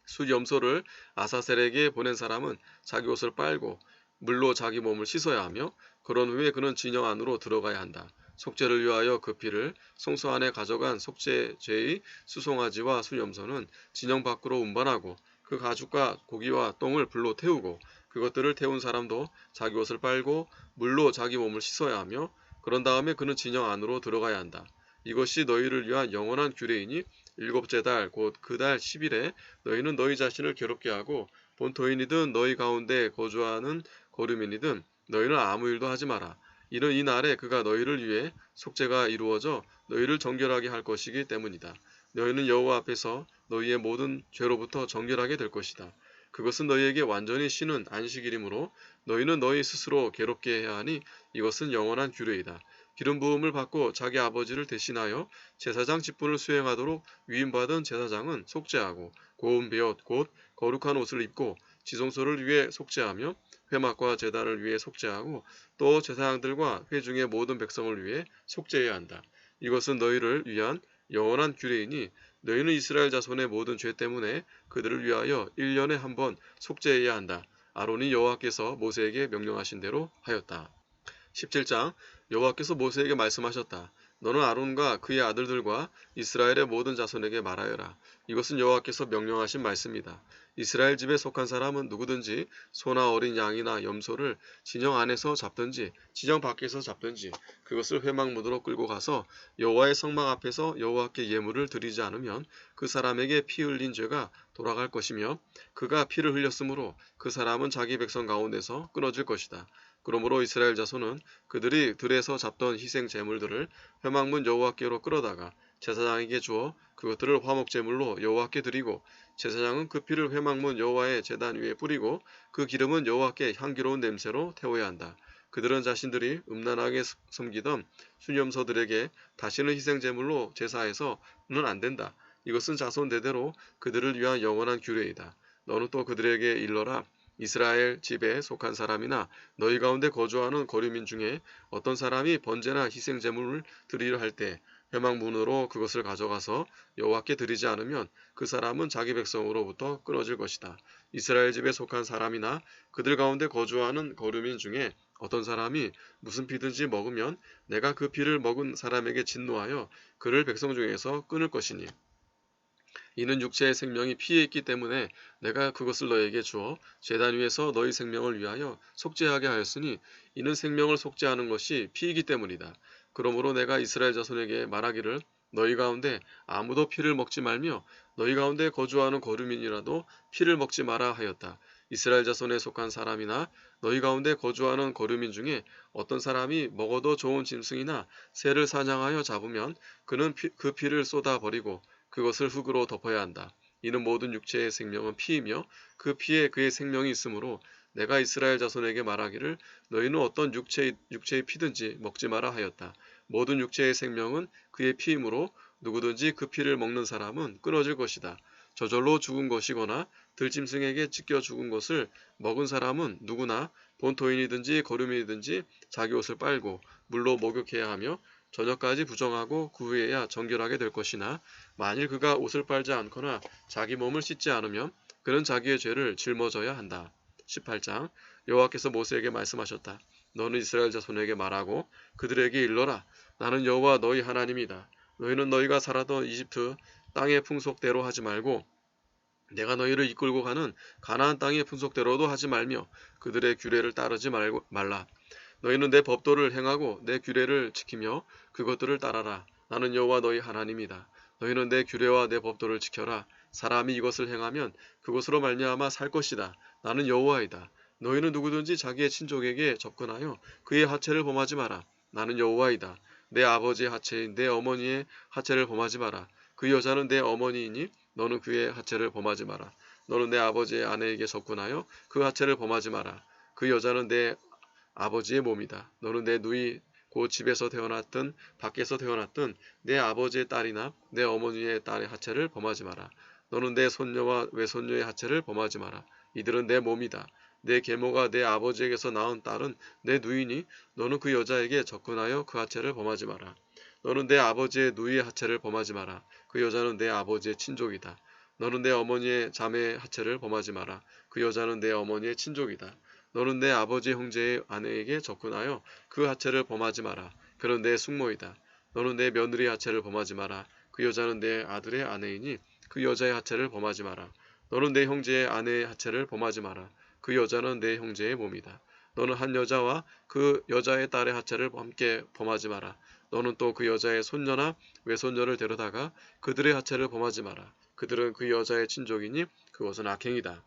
숫염소를 아사셀에게 보낸 사람은 자기 옷을 빨고 물로 자기 몸을 씻어야 하며 그런 후에 그는 진영 안으로 들어가야 한다. 속죄를 위하여 그 피를 성소 안에 가져간 속죄제의 수송아지와 수염소는 진영 밖으로 운반하고 그 가죽과 고기와 똥을 불로 태우고 그것들을 태운 사람도 자기 옷을 빨고 물로 자기 몸을 씻어야 하며 그런 다음에 그는 진영 안으로 들어가야 한다. 이것이 너희를 위한 영원한 규례이니 일곱째 달 곧 그 달 10일에 너희는 너희 자신을 괴롭게 하고 본토인이든 너희 가운데 거주하는 거류민이든 너희는 아무 일도 하지 마라. 이는 이 날에 그가 너희를 위해 속죄가 이루어져 너희를 정결하게 할 것이기 때문이다. 너희는 여호와 앞에서 너희의 모든 죄로부터 정결하게 될 것이다. 그것은 너희에게 완전히 쉬는 안식일이므로 너희는 너희 스스로 괴롭게 해야 하니 이것은 영원한 규례이다. 기름 부음을 받고 자기 아버지를 대신하여 제사장 직분을 수행하도록 위임받은 제사장은 속죄하고 고운 베옷 곧 거룩한 옷을 입고 지성소를 위해 속죄하며 회막과 제단을 위해 속죄하고 또 제사장들과 회중의 모든 백성을 위해 속죄해야 한다. 이것은 너희를 위한 영원한 규례이니 너희는 이스라엘 자손의 모든 죄 때문에 그들을 위하여 1년에 한 번 속죄해야 한다. 아론이 여호와께서 모세에게 명령하신 대로 하였다. 17장 여호와께서 모세에게 말씀하셨다. 너는 아론과 그의 아들들과 이스라엘의 모든 자손에게 말하여라. 이것은 여호와께서 명령하신 말씀이다. 이스라엘 집에 속한 사람은 누구든지 소나 어린 양이나 염소를 진영 안에서 잡든지 진영 밖에서 잡든지 그것을 회막문으로 끌고 가서 여호와의 성막 앞에서 여호와께 예물을 드리지 않으면 그 사람에게 피 흘린 죄가 돌아갈 것이며 그가 피를 흘렸으므로 그 사람은 자기 백성 가운데서 끊어질 것이다. 그러므로 이스라엘 자손은 그들이 들에서 잡던 희생 제물들을 회막문 여호와께로 끌어다가 제사장에게 주어 그것들을 화목제물로 여호와께 드리고 제사장은 그 피를 회막문 여호와의 제단 위에 뿌리고 그 기름은 여호와께 향기로운 냄새로 태워야 한다. 그들은 자신들이 음란하게 섬기던 수념서들에게 다시는 희생제물로 제사해서는 안 된다. 이것은 자손 대대로 그들을 위한 영원한 규례이다. 너는 또 그들에게 일러라. 이스라엘 집에 속한 사람이나 너희 가운데 거주하는 거류민 중에 어떤 사람이 번제나 희생제물을 드리려 할 때 회막문으로 그것을 가져가서 여호와께 드리지 않으면 그 사람은 자기 백성으로부터 끊어질 것이다. 이스라엘 집에 속한 사람이나 그들 가운데 거주하는 거류민 중에 어떤 사람이 무슨 피든지 먹으면 내가 그 피를 먹은 사람에게 진노하여 그를 백성 중에서 끊을 것이니 이는 육체의 생명이 피에 있기 때문에 내가 그것을 너에게 주어 제단 위에서 너희 생명을 위하여 속죄하게 하였으니 이는 생명을 속죄하는 것이 피이기 때문이다. 그러므로 내가 이스라엘 자손에게 말하기를 너희 가운데 아무도 피를 먹지 말며 너희 가운데 거주하는 거류민이라도 피를 먹지 마라 하였다. 이스라엘 자손에 속한 사람이나 너희 가운데 거주하는 거류민 중에 어떤 사람이 먹어도 좋은 짐승이나 새를 사냥하여 잡으면 그는 그 피를 쏟아 버리고 그것을 흙으로 덮어야 한다. 이는 모든 육체의 생명은 피이며 그 피에 그의 생명이 있으므로 내가 이스라엘 자손에게 말하기를 너희는 어떤 육체의 피든지 먹지 마라 하였다. 모든 육체의 생명은 그의 피이므로 누구든지 그 피를 먹는 사람은 끊어질 것이다. 저절로 죽은 것이거나 들짐승에게 찢겨 죽은 것을 먹은 사람은 누구나 본토인이든지 거류민이든지 자기 옷을 빨고 물로 목욕해야 하며 저녁까지 부정하고 그 후에야 정결하게 될 것이나 만일 그가 옷을 빨지 않거나 자기 몸을 씻지 않으면 그는 자기의 죄를 짊어져야 한다. 18장 여호와께서 모세에게 말씀하셨다. 너는 이스라엘 자손에게 말하고 그들에게 일러라. 나는 여호와 너희 하나님이다. 너희는 너희가 살았던 이집트 땅의 풍속대로 하지 말고 내가 너희를 이끌고 가는 가나안 땅의 풍속대로도 하지 말며 그들의 규례를 따르지 말라. 너희는 내 법도를 행하고 내 규례를 지키며 그것들을 따라라. 나는 여호와 너희 하나님이다. 너희는 내 규례와 내 법도를 지켜라. 사람이 이것을 행하면 그것으로 말미암아 살 것이다. 나는 여호와이다. 너희는 누구든지 자기의 친족에게 접근하여 그의 하체를 범하지 마라. 나는 여호와이다. 내 아버지의 하체인 내 어머니의 하체를 범하지 마라. 그 여자는 내 어머니이니 너는 그의 하체를 범하지 마라. 너는 내 아버지의 아내에게 접근하여 그 하체를 범하지 마라. 그 여자는 내 아버지의 몸이다. 너는 내 누이 곧 집에서 태어났든 밖에서 태어났든 내 아버지의 딸이나 내 어머니의 딸의 하체를 범하지 마라. 너는 내 손녀와 외손녀의 하체를 범하지 마라. 이들은 내 몸이다. 내 계모가 내 아버지에게서 낳은 딸은 내 누이니 너는 그 여자에게 접근하여 그 하체를 범하지 마라. 너는 내 아버지의 누이의 하체를 범하지 마라. 그 여자는 내 아버지의 친족이다. 너는 내 어머니의 자매의 하체를 범하지 마라. 그 여자는 내 어머니의 친족이다. 너는 내 아버지 형제의 아내에게 접근하여 그 하체를 범하지 마라. 그는 내 숙모이다. 너는 내 며느리 하체를 범하지 마라. 그 여자는 내 아들의 아내이니 그 여자의 하체를 범하지 마라. 너는 내 형제의 아내의 하체를 범하지 마라. 그 여자는 내 형제의 몸이다. 너는 한 여자와 그 여자의 딸의 하체를 함께 범하지 마라. 너는 또 그 여자의 손녀나 외손녀를 데려다가 그들의 하체를 범하지 마라. 그들은 그 여자의 친족이니 그것은 악행이다.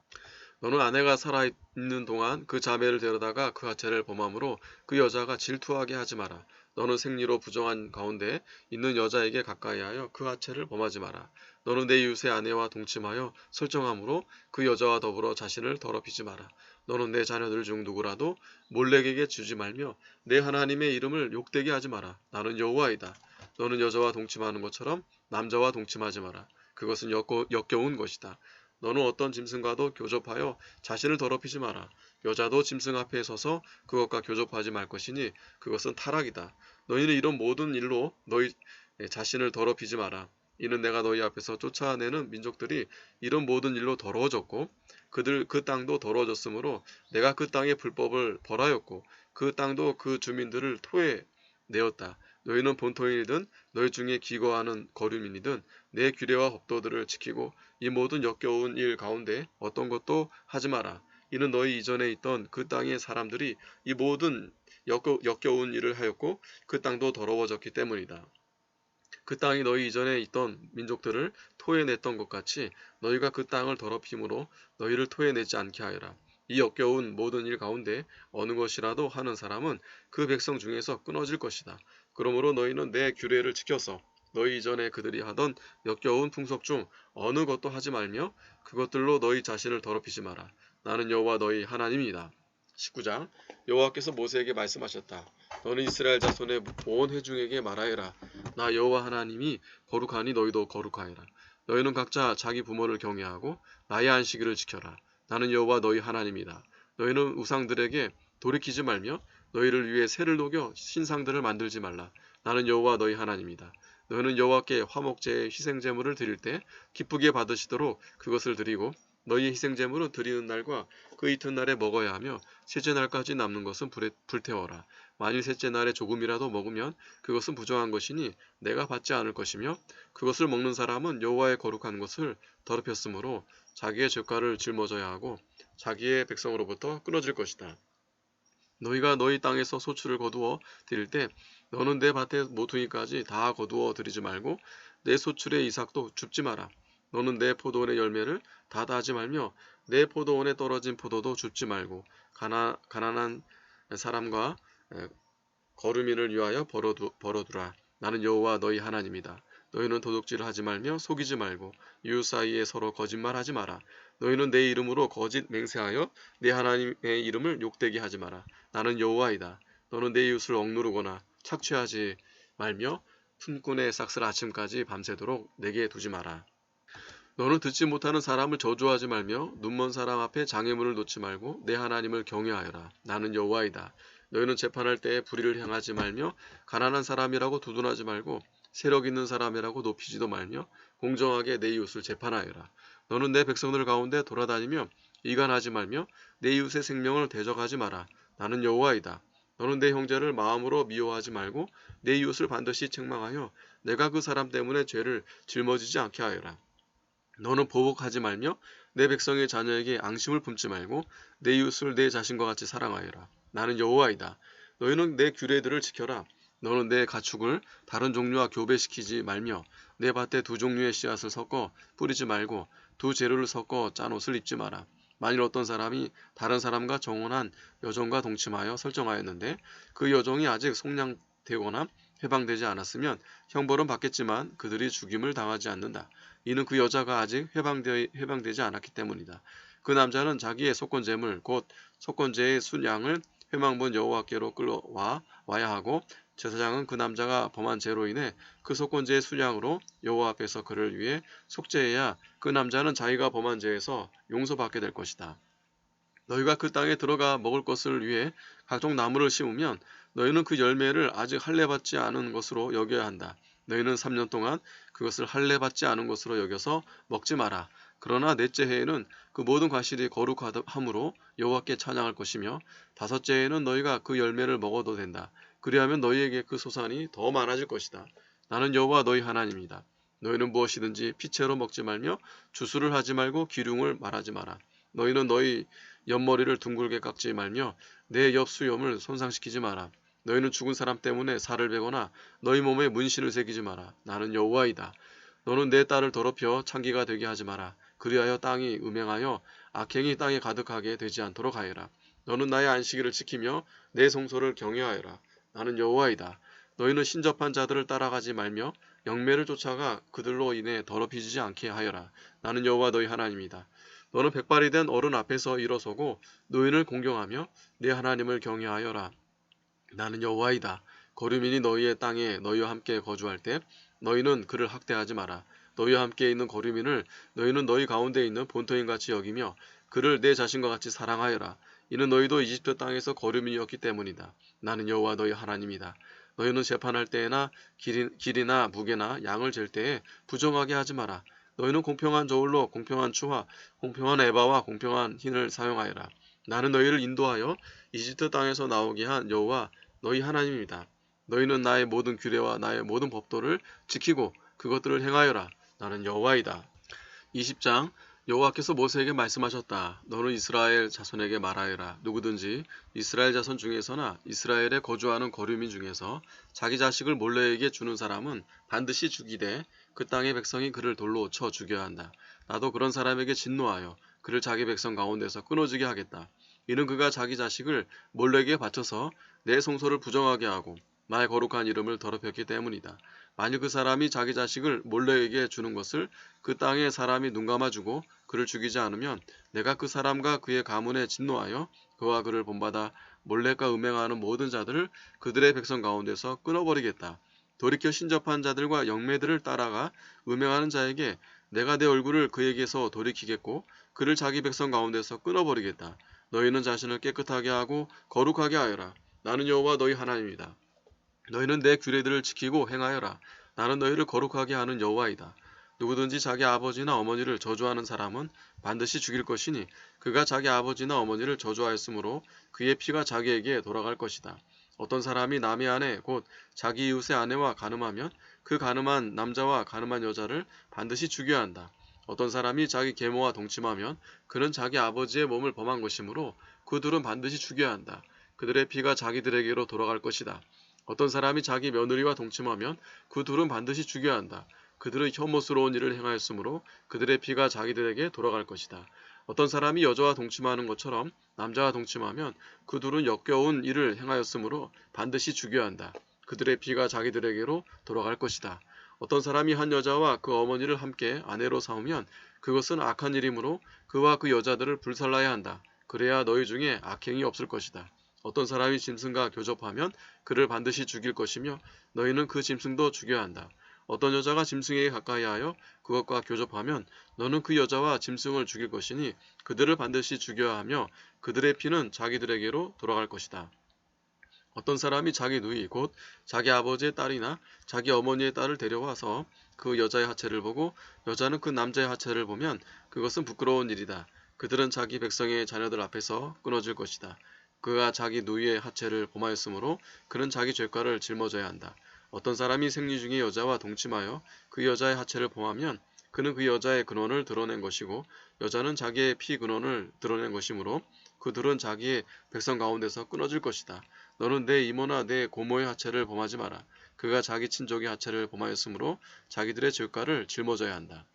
너는 아내가 살아있는 동안 그 자매를 데려다가 그 하체를 범함으로 그 여자가 질투하게 하지 마라. 너는 생리로 부정한 가운데 있는 여자에게 가까이하여 그 하체를 범하지 마라. 너는 내 이웃의 아내와 동침하여 설정함으로 그 여자와 더불어 자신을 더럽히지 마라. 너는 내 자녀들 중 누구라도 몰렉에게 주지 말며 내 하나님의 이름을 욕되게 하지 마라. 나는 여호와이다. 너는 여자와 동침하는 것처럼 남자와 동침하지 마라. 그것은 역겨운 것이다. 너는 어떤 짐승과도 교접하여 자신을 더럽히지 마라. 여자도 짐승 앞에 서서 그것과 교접하지 말 것이니 그것은 타락이다. 너희는 이런 모든 일로 너희 자신을 더럽히지 마라. 이는 내가 너희 앞에서 쫓아내는 민족들이 이런 모든 일로 더러워졌고 그 땅도 더러워졌으므로 내가 그 땅의 불법을 벌하였고 그 땅도 그 주민들을 토해 내었다. 너희는 본토인이든 너희 중에 기거하는 거류민이든 내 규례와 법도들을 지키고 이 모든 역겨운 일 가운데 어떤 것도 하지 마라. 이는 너희 이전에 있던 그 땅의 사람들이 이 모든 역겨운 일을 하였고 그 땅도 더러워졌기 때문이다. 그 땅이 너희 이전에 있던 민족들을 토해냈던 것 같이 너희가 그 땅을 더럽힘으로 너희를 토해내지 않게 하여라. 이 역겨운 모든 일 가운데 어느 것이라도 하는 사람은 그 백성 중에서 끊어질 것이다. 그러므로 너희는 내 규례를 지켜서 너희 이전에 그들이 하던 역겨운 풍속 중 어느 것도 하지 말며 그것들로 너희 자신을 더럽히지 마라. 나는 여호와 너희 하나님이다. 19장 여호와께서 모세에게 말씀하셨다. 너는 이스라엘 자손의 온 회중에게 말하여라. 나 여호와 하나님이 거룩하니 너희도 거룩하여라. 너희는 각자 자기 부모를 경외하고 나의 안식일을 지켜라. 나는 여호와 너희 하나님이다. 너희는 우상들에게 돌이키지 말며 너희를 위해 새를 녹여 신상들을 만들지 말라. 나는 여호와 너희 하나님이다. 너희는 여호와께 화목제의 희생제물을 드릴 때 기쁘게 받으시도록 그것을 드리고 너희의 희생제물은 드리는 날과 그 이튿날에 먹어야 하며 셋째 날까지 남는 것은 불에 불태워라. 만일 셋째 날에 조금이라도 먹으면 그것은 부정한 것이니 내가 받지 않을 것이며 그것을 먹는 사람은 여호와의 거룩한 것을 더럽혔으므로 자기의 죄가를 짊어져야 하고 자기의 백성으로부터 끊어질 것이다. 너희가 너희 땅에서 소출을 거두어 드릴 때 너는 내 밭의 모퉁이까지 다 거두어 드리지 말고 내 소출의 이삭도 줍지 마라. 너는 내 포도원의 열매를 다 따지 말며 내 포도원에 떨어진 포도도 줍지 말고 가난한 사람과 거류민을 위하여 벌어두라. 나는 여호와 너희 하나님이다. 너희는 도둑질을 하지 말며 속이지 말고 이웃 사이에 서로 거짓말하지 마라. 너희는 내 이름으로 거짓 맹세하여 내 하나님의 이름을 욕되게 하지 마라. 나는 여호와이다. 너는 내 이웃을 억누르거나 착취하지 말며 품꾼의 삭슬 아침까지 밤새도록 내게 두지 마라. 너는 듣지 못하는 사람을 저주하지 말며 눈먼 사람 앞에 장애물을 놓지 말고 내 하나님을 경외하여라. 나는 여호와이다. 너희는 재판할 때에 불의를 행하지 말며 가난한 사람이라고 두둔하지 말고 세력 있는 사람이라고 높이지도 말며 공정하게 내 이웃을 재판하여라. 너는 내 백성들 가운데 돌아다니며 이간하지 말며 내 이웃의 생명을 대적하지 마라. 나는 여호와이다. 너는 내 형제를 마음으로 미워하지 말고 내 이웃을 반드시 책망하여 내가 그 사람 때문에 죄를 짊어지지 않게 하여라. 너는 보복하지 말며 내 백성의 자녀에게 앙심을 품지 말고 내 이웃을 내 자신과 같이 사랑하여라. 나는 여호와이다. 너희는 내 규례들을 지켜라. 너는 내 가축을 다른 종류와 교배시키지 말며 내 밭에 두 종류의 씨앗을 섞어 뿌리지 말고 두 재료를 섞어 짠 옷을 입지 마라. 만일 어떤 사람이 다른 사람과 정혼한 여종과 동침하여 설정하였는데 그 여종이 아직 속량되거나 해방되지 않았으면 형벌은 받겠지만 그들이 죽임을 당하지 않는다. 이는 그 여자가 아직 해방되지 않았기 때문이다. 그 남자는 자기의 속건제물 곧 속건제의 순양을 회망본 여호와께로 끌어와야 하고 제사장은 그 남자가 범한 죄로 인해 그 속건제의 순양으로 여호와 앞에서 그를 위해 속죄해야 그 남자는 자기가 범한 죄에서 용서받게 될 것이다. 너희가 그 땅에 들어가 먹을 것을 위해 각종 나무를 심으면 너희는 그 열매를 아직 할례받지 않은 것으로 여겨야 한다. 너희는 3년 동안 그것을 할례받지 않은 것으로 여겨서 먹지 마라. 그러나 넷째 해에는 그 모든 과실이 거룩함으로 여호와께 찬양할 것이며 다섯째 해에는 너희가 그 열매를 먹어도 된다. 그리하면 너희에게 그 소산이 더 많아질 것이다. 나는 여호와 너희 하나님이다. 너희는 무엇이든지 피채로 먹지 말며 주술을 하지 말고 기륭을 말하지 마라. 너희는 너희 옆머리를 둥글게 깎지 말며 내 옆 수염을 손상시키지 마라. 너희는 죽은 사람 때문에 살을 베거나 너희 몸에 문신을 새기지 마라. 나는 여호와이다. 너는 내 딸을 더럽혀 창기가 되게 하지 마라. 그리하여 땅이 음행하여 악행이 땅에 가득하게 되지 않도록 하여라. 너는 나의 안식일을 지키며 내 성소를 경외하여라. 나는 여호와이다. 너희는 신접한 자들을 따라가지 말며 영매를 쫓아가 그들로 인해 더럽혀지지 않게 하여라. 나는 여호와 너희 하나님이다. 너는 백발이 된 어른 앞에서 일어서고 노인을 공경하며 내 하나님을 경외하여라. 나는 여호와이다. 거류민이 너희의 땅에 너희와 함께 거주할 때 너희는 그를 학대하지 마라. 너희와 함께 있는 거류민을 너희는 너희 가운데 있는 본토인같이 여기며 그를 내 자신과 같이 사랑하여라. 이는 너희도 이집트 땅에서 거류민이었기 때문이다. 나는 여호와 너희 하나님이다. 너희는 재판할 때에나 길이나 무게나 양을 잴 때에 부정하게 하지 마라. 너희는 공평한 저울로 공평한 추와 공평한 에바와 공평한 흰을 사용하여라. 나는 너희를 인도하여 이집트 땅에서 나오게 한 여호와 너희 하나님입니다. 너희는 나의 모든 규례와 나의 모든 법도를 지키고 그것들을 행하여라. 나는 여호와이다. 20장 여호와께서 모세에게 말씀하셨다. 너는 이스라엘 자손에게 말하여라. 누구든지 이스라엘 자손 중에서나 이스라엘에 거주하는 거류민 중에서 자기 자식을 몰래에게 주는 사람은 반드시 죽이되 그 땅의 백성이 그를 돌로 쳐 죽여야 한다. 나도 그런 사람에게 진노하여 그를 자기 백성 가운데서 끊어지게 하겠다. 이는 그가 자기 자식을 몰래에게 바쳐서 내 성소를 부정하게 하고 나의 거룩한 이름을 더럽혔기 때문이다. 만일 그 사람이 자기 자식을 몰래에게 주는 것을 그 땅의 사람이 눈감아주고 그를 죽이지 않으면 내가 그 사람과 그의 가문에 진노하여 그와 그를 본받아 몰래가 음행하는 모든 자들을 그들의 백성 가운데서 끊어버리겠다. 돌이켜 신접한 자들과 영매들을 따라가 음행하는 자에게 내가 내 얼굴을 그에게서 돌이키겠고 그를 자기 백성 가운데서 끊어버리겠다. 너희는 자신을 깨끗하게 하고 거룩하게 하여라. 나는 여호와 너희 하나님이다. 너희는 내 규례들을 지키고 행하여라. 나는 너희를 거룩하게 하는 여호와이다. 누구든지 자기 아버지나 어머니를 저주하는 사람은 반드시 죽일 것이니 그가 자기 아버지나 어머니를 저주하였으므로 그의 피가 자기에게 돌아갈 것이다. 어떤 사람이 남의 아내 곧 자기 이웃의 아내와 간음하면 그 간음한 남자와 간음한 여자를 반드시 죽여야 한다. 어떤 사람이 자기 계모와 동침하면 그는 자기 아버지의 몸을 범한 것이므로 그 둘은 반드시 죽여야 한다. 그들의 피가 자기들에게로 돌아갈 것이다. 어떤 사람이 자기 며느리와 동침하면 그 둘은 반드시 죽여야 한다. 그들은 혐오스러운 일을 행하였으므로 그들의 피가 자기들에게 돌아갈 것이다. 어떤 사람이 여자와 동침하는 것처럼 남자와 동침하면 그 둘은 역겨운 일을 행하였으므로 반드시 죽여야 한다. 그들의 피가 자기들에게로 돌아갈 것이다. 어떤 사람이 한 여자와 그 어머니를 함께 아내로 삼으면 그것은 악한 일이므로 그와 그 여자들을 불살라야 한다. 그래야 너희 중에 악행이 없을 것이다. 어떤 사람이 짐승과 교접하면 그를 반드시 죽일 것이며 너희는 그 짐승도 죽여야 한다. 어떤 여자가 짐승에게 가까이 하여 그것과 교접하면 너는 그 여자와 짐승을 죽일 것이니 그들을 반드시 죽여야 하며 그들의 피는 자기들에게로 돌아갈 것이다. 어떤 사람이 자기 누이 곧 자기 아버지의 딸이나 자기 어머니의 딸을 데려와서 그 여자의 하체를 보고 여자는 그 남자의 하체를 보면 그것은 부끄러운 일이다. 그들은 자기 백성의 자녀들 앞에서 끊어질 것이다. 그가 자기 누이의 하체를 범하였으므로 그는 자기 죄가를 짊어져야 한다. 어떤 사람이 생리 중에 여자와 동침하여 그 여자의 하체를 범하면 그는 그 여자의 근원을 드러낸 것이고 여자는 자기의 피 근원을 드러낸 것이므로 그들은 자기의 백성 가운데서 끊어질 것이다. 너는 내 이모나 내 고모의 하체를 범하지 마라. 그가 자기 친족의 하체를 범하였으므로 자기들의 죄가를 짊어져야 한다.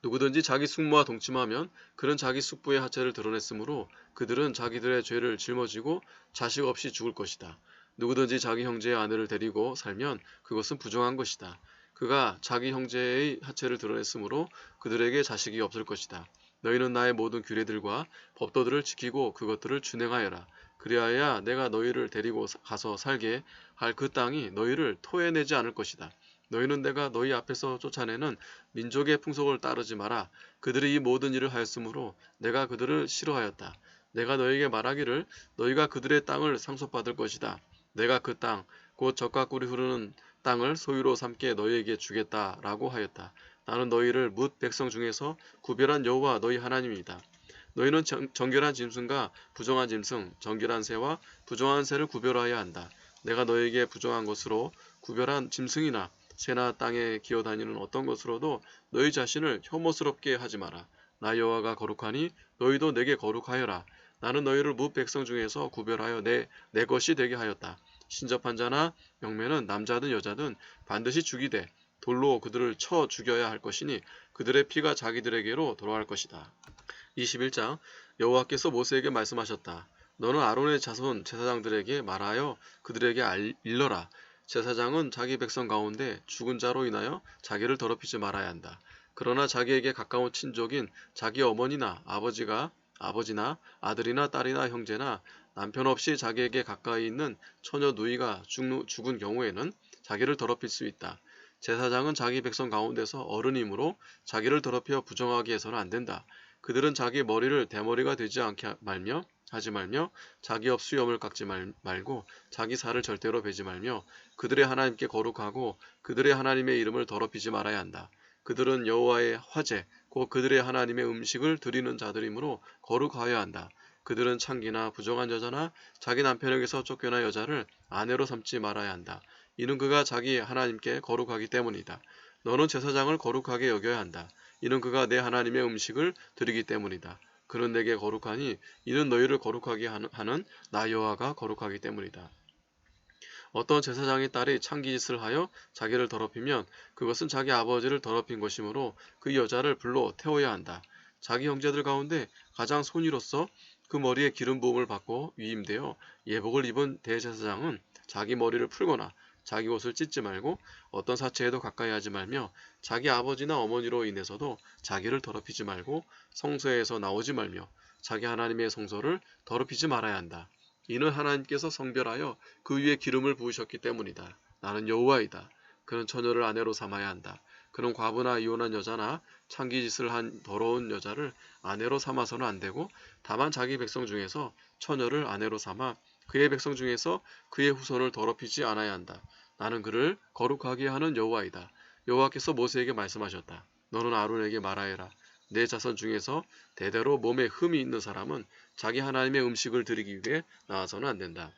누구든지 자기 숙모와 동침하면 그는 자기 숙부의 하체를 드러냈으므로 그들은 자기들의 죄를 짊어지고 자식 없이 죽을 것이다. 누구든지 자기 형제의 아내를 데리고 살면 그것은 부정한 것이다. 그가 자기 형제의 하체를 드러냈으므로 그들에게 자식이 없을 것이다. 너희는 나의 모든 규례들과 법도들을 지키고 그것들을 준행하여라. 그리하여 내가 너희를 데리고 가서 살게 할 그 땅이 너희를 토해내지 않을 것이다. 너희는 내가 너희 앞에서 쫓아내는 민족의 풍속을 따르지 마라. 그들이 이 모든 일을 하였으므로 내가 그들을 싫어하였다. 내가 너희에게 말하기를 너희가 그들의 땅을 상속받을 것이다. 내가 그 땅, 곧 젖과 꿀이 흐르는 땅을 소유로 삼게 너희에게 주겠다라고 하였다. 나는 너희를 뭇 백성 중에서 구별한 여호와 너희 하나님이다. 너희는 정결한 짐승과 부정한 짐승, 정결한 새와 부정한 새를 구별하여야 한다. 내가 너희에게 부정한 것으로 구별한 짐승이나 새나 땅에 기어다니는 어떤 것으로도 너희 자신을 혐오스럽게 하지 마라. 나 여호와가 거룩하니 너희도 내게 거룩하여라. 나는 너희를 뭇 백성 중에서 구별하여 내 것이 되게 하였다. 신접한 자나 영매는 남자든 여자든 반드시 죽이되 돌로 그들을 쳐 죽여야 할 것이니 그들의 피가 자기들에게로 돌아갈 것이다. 21장 여호와께서 모세에게 말씀하셨다. 너는 아론의 자손 제사장들에게 말하여 그들에게 일러라. 제사장은 자기 백성 가운데 죽은 자로 인하여 자기를 더럽히지 말아야 한다. 그러나 자기에게 가까운 친족인 자기 어머니나 아버지나 아들이나 딸이나 형제나 남편 없이 자기에게 가까이 있는 처녀 누이가 죽은 경우에는 자기를 더럽힐 수 있다. 제사장은 자기 백성 가운데서 어른이므로 자기를 더럽혀 부정하게 해서는 안 된다. 그들은 자기 머리를 대머리가 되지 않게 하지 말며 자기 옆 수염을 깎지 말고 자기 살을 절대로 베지 말며 그들의 하나님께 거룩하고 그들의 하나님의 이름을 더럽히지 말아야 한다. 그들은 여호와의 화제 곧 그들의 하나님의 음식을 드리는 자들이므로 거룩하여야 한다. 그들은 창기나 부정한 여자나 자기 남편에게서 쫓겨난 여자를 아내로 삼지 말아야 한다. 이는 그가 자기 하나님께 거룩하기 때문이다. 너는 제사장을 거룩하게 여겨야 한다. 이는 그가 내 하나님의 음식을 드리기 때문이다. 그는 내게 거룩하니 이는 너희를 거룩하게 하는 나 여호와가 거룩하기 때문이다. 어떤 제사장의 딸이 창기짓을 하여 자기를 더럽히면 그것은 자기 아버지를 더럽힌 것이므로 그 여자를 불러 태워야 한다. 자기 형제들 가운데 가장 손이로서 그 머리에 기름 부음을 받고 위임되어 예복을 입은 대제사장은 자기 머리를 풀거나 자기 옷을 찢지 말고 어떤 사체에도 가까이 하지 말며 자기 아버지나 어머니로 인해서도 자기를 더럽히지 말고 성소에서 나오지 말며 자기 하나님의 성소를 더럽히지 말아야 한다. 이는 하나님께서 성별하여 그 위에 기름을 부으셨기 때문이다. 나는 여호와이다. 그는 처녀를 아내로 삼아야 한다. 그는 과부나 이혼한 여자나 창기짓을 한 더러운 여자를 아내로 삼아서는 안 되고 다만 자기 백성 중에서 처녀를 아내로 삼아 그의 백성 중에서 그의 후손을 더럽히지 않아야 한다. 나는 그를 거룩하게 하는 여호와이다. 여호와께서 모세에게 말씀하셨다. 너는 아론에게 말하여라. 내 자손 중에서 대대로 몸에 흠이 있는 사람은 자기 하나님의 음식을 드리기 위해 나와서는 안 된다.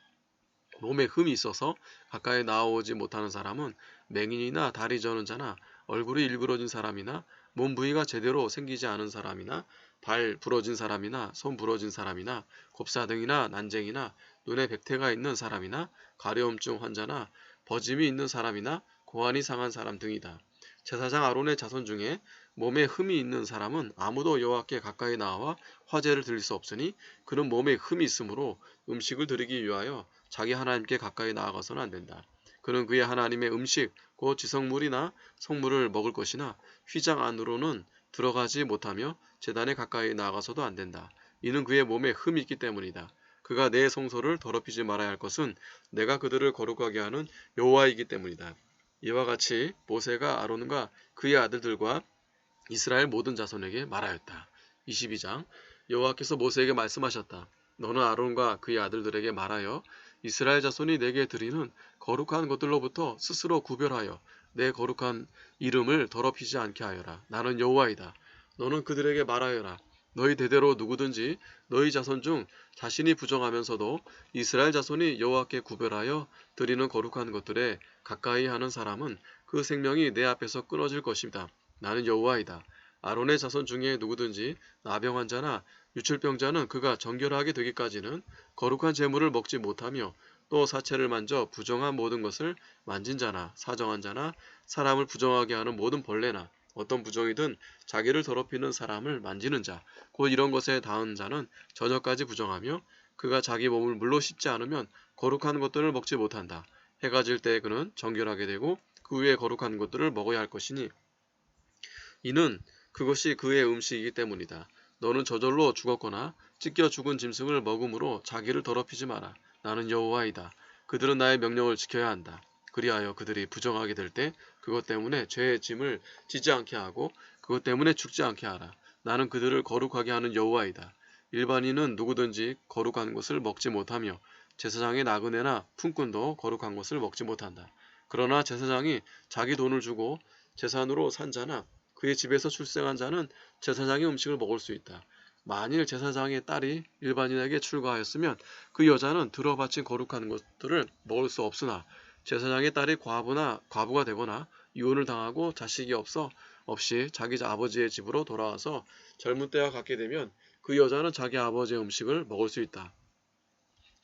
몸에 흠이 있어서 가까이 나오지 못하는 사람은 맹인이나 다리 저는 자나 얼굴이 일그러진 사람이나 몸 부위가 제대로 생기지 않은 사람이나 발 부러진 사람이나 손 부러진 사람이나 곱사등이나 난쟁이나 눈에 백태가 있는 사람이나 가려움증 환자나 버짐이 있는 사람이나 고환이 상한 사람 등이다. 제사장 아론의 자손 중에 몸에 흠이 있는 사람은 아무도 여호와께 가까이 나와 화제를 드릴 수 없으니 그는 몸에 흠이 있으므로 음식을 드리기 위하여 자기 하나님께 가까이 나아가서는 안 된다. 그는 그의 하나님의 음식 곧 지성물이나 성물을 먹을 것이나 휘장 안으로는 들어가지 못하며 제단에 가까이 나아가서도 안 된다. 이는 그의 몸에 흠이 있기 때문이다. 그가 내 성소를 더럽히지 말아야 할 것은 내가 그들을 거룩하게 하는 여호와이기 때문이다. 이와 같이 모세가 아론과 그의 아들들과 이스라엘 모든 자손에게 말하였다. 22장 여호와께서 모세에게 말씀하셨다. 너는 아론과 그의 아들들에게 말하여 이스라엘 자손이 내게 드리는 거룩한 것들로부터 스스로 구별하여 내 거룩한 이름을 더럽히지 않게 하여라. 나는 여호와이다. 너는 그들에게 말하여라. 너희 대대로 누구든지 너희 자손 중 자신이 부정하면서도 이스라엘 자손이 여호와께 구별하여 드리는 거룩한 것들에 가까이 하는 사람은 그 생명이 내 앞에서 끊어질 것이다. 나는 여호와이다. 아론의 자손 중에 누구든지 나병 환자나 유출병자는 그가 정결하게 되기까지는 거룩한 제물을 먹지 못하며 또 사체를 만져 부정한 모든 것을 만진 자나 사정한 자나 사람을 부정하게 하는 모든 벌레나 어떤 부정이든 자기를 더럽히는 사람을 만지는 자, 곧 이런 것에 닿은 자는 저녁까지 부정하며 그가 자기 몸을 물로 씻지 않으면 거룩한 것들을 먹지 못한다. 해가 질 때 그는 정결하게 되고 그 위에 거룩한 것들을 먹어야 할 것이니 이는 그것이 그의 음식이기 때문이다. 너는 저절로 죽었거나 찢겨 죽은 짐승을 먹음으로 자기를 더럽히지 마라. 나는 여호와이다. 그들은 나의 명령을 지켜야 한다. 그리하여 그들이 부정하게 될 때 그것 때문에 죄의 짐을 지지 않게 하고 그것 때문에 죽지 않게 하라. 나는 그들을 거룩하게 하는 여호와이다. 일반인은 누구든지 거룩한 것을 먹지 못하며 제사장의 나그네나 품꾼도 거룩한 것을 먹지 못한다. 그러나 제사장이 자기 돈을 주고 제산으로 산 자나 그의 집에서 출생한 자는 제사장의 음식을 먹을 수 있다. 만일 제사장의 딸이 일반인에게 출가하였으면 그 여자는 들어바친 거룩한 것들을 먹을 수 없으나 제사장의 딸이 과부가 되거나 이혼을 당하고 자식이 없어 없이 자기 아버지의 집으로 돌아와서 젊은 때와 같게 되면 그 여자는 자기 아버지의 음식을 먹을 수 있다.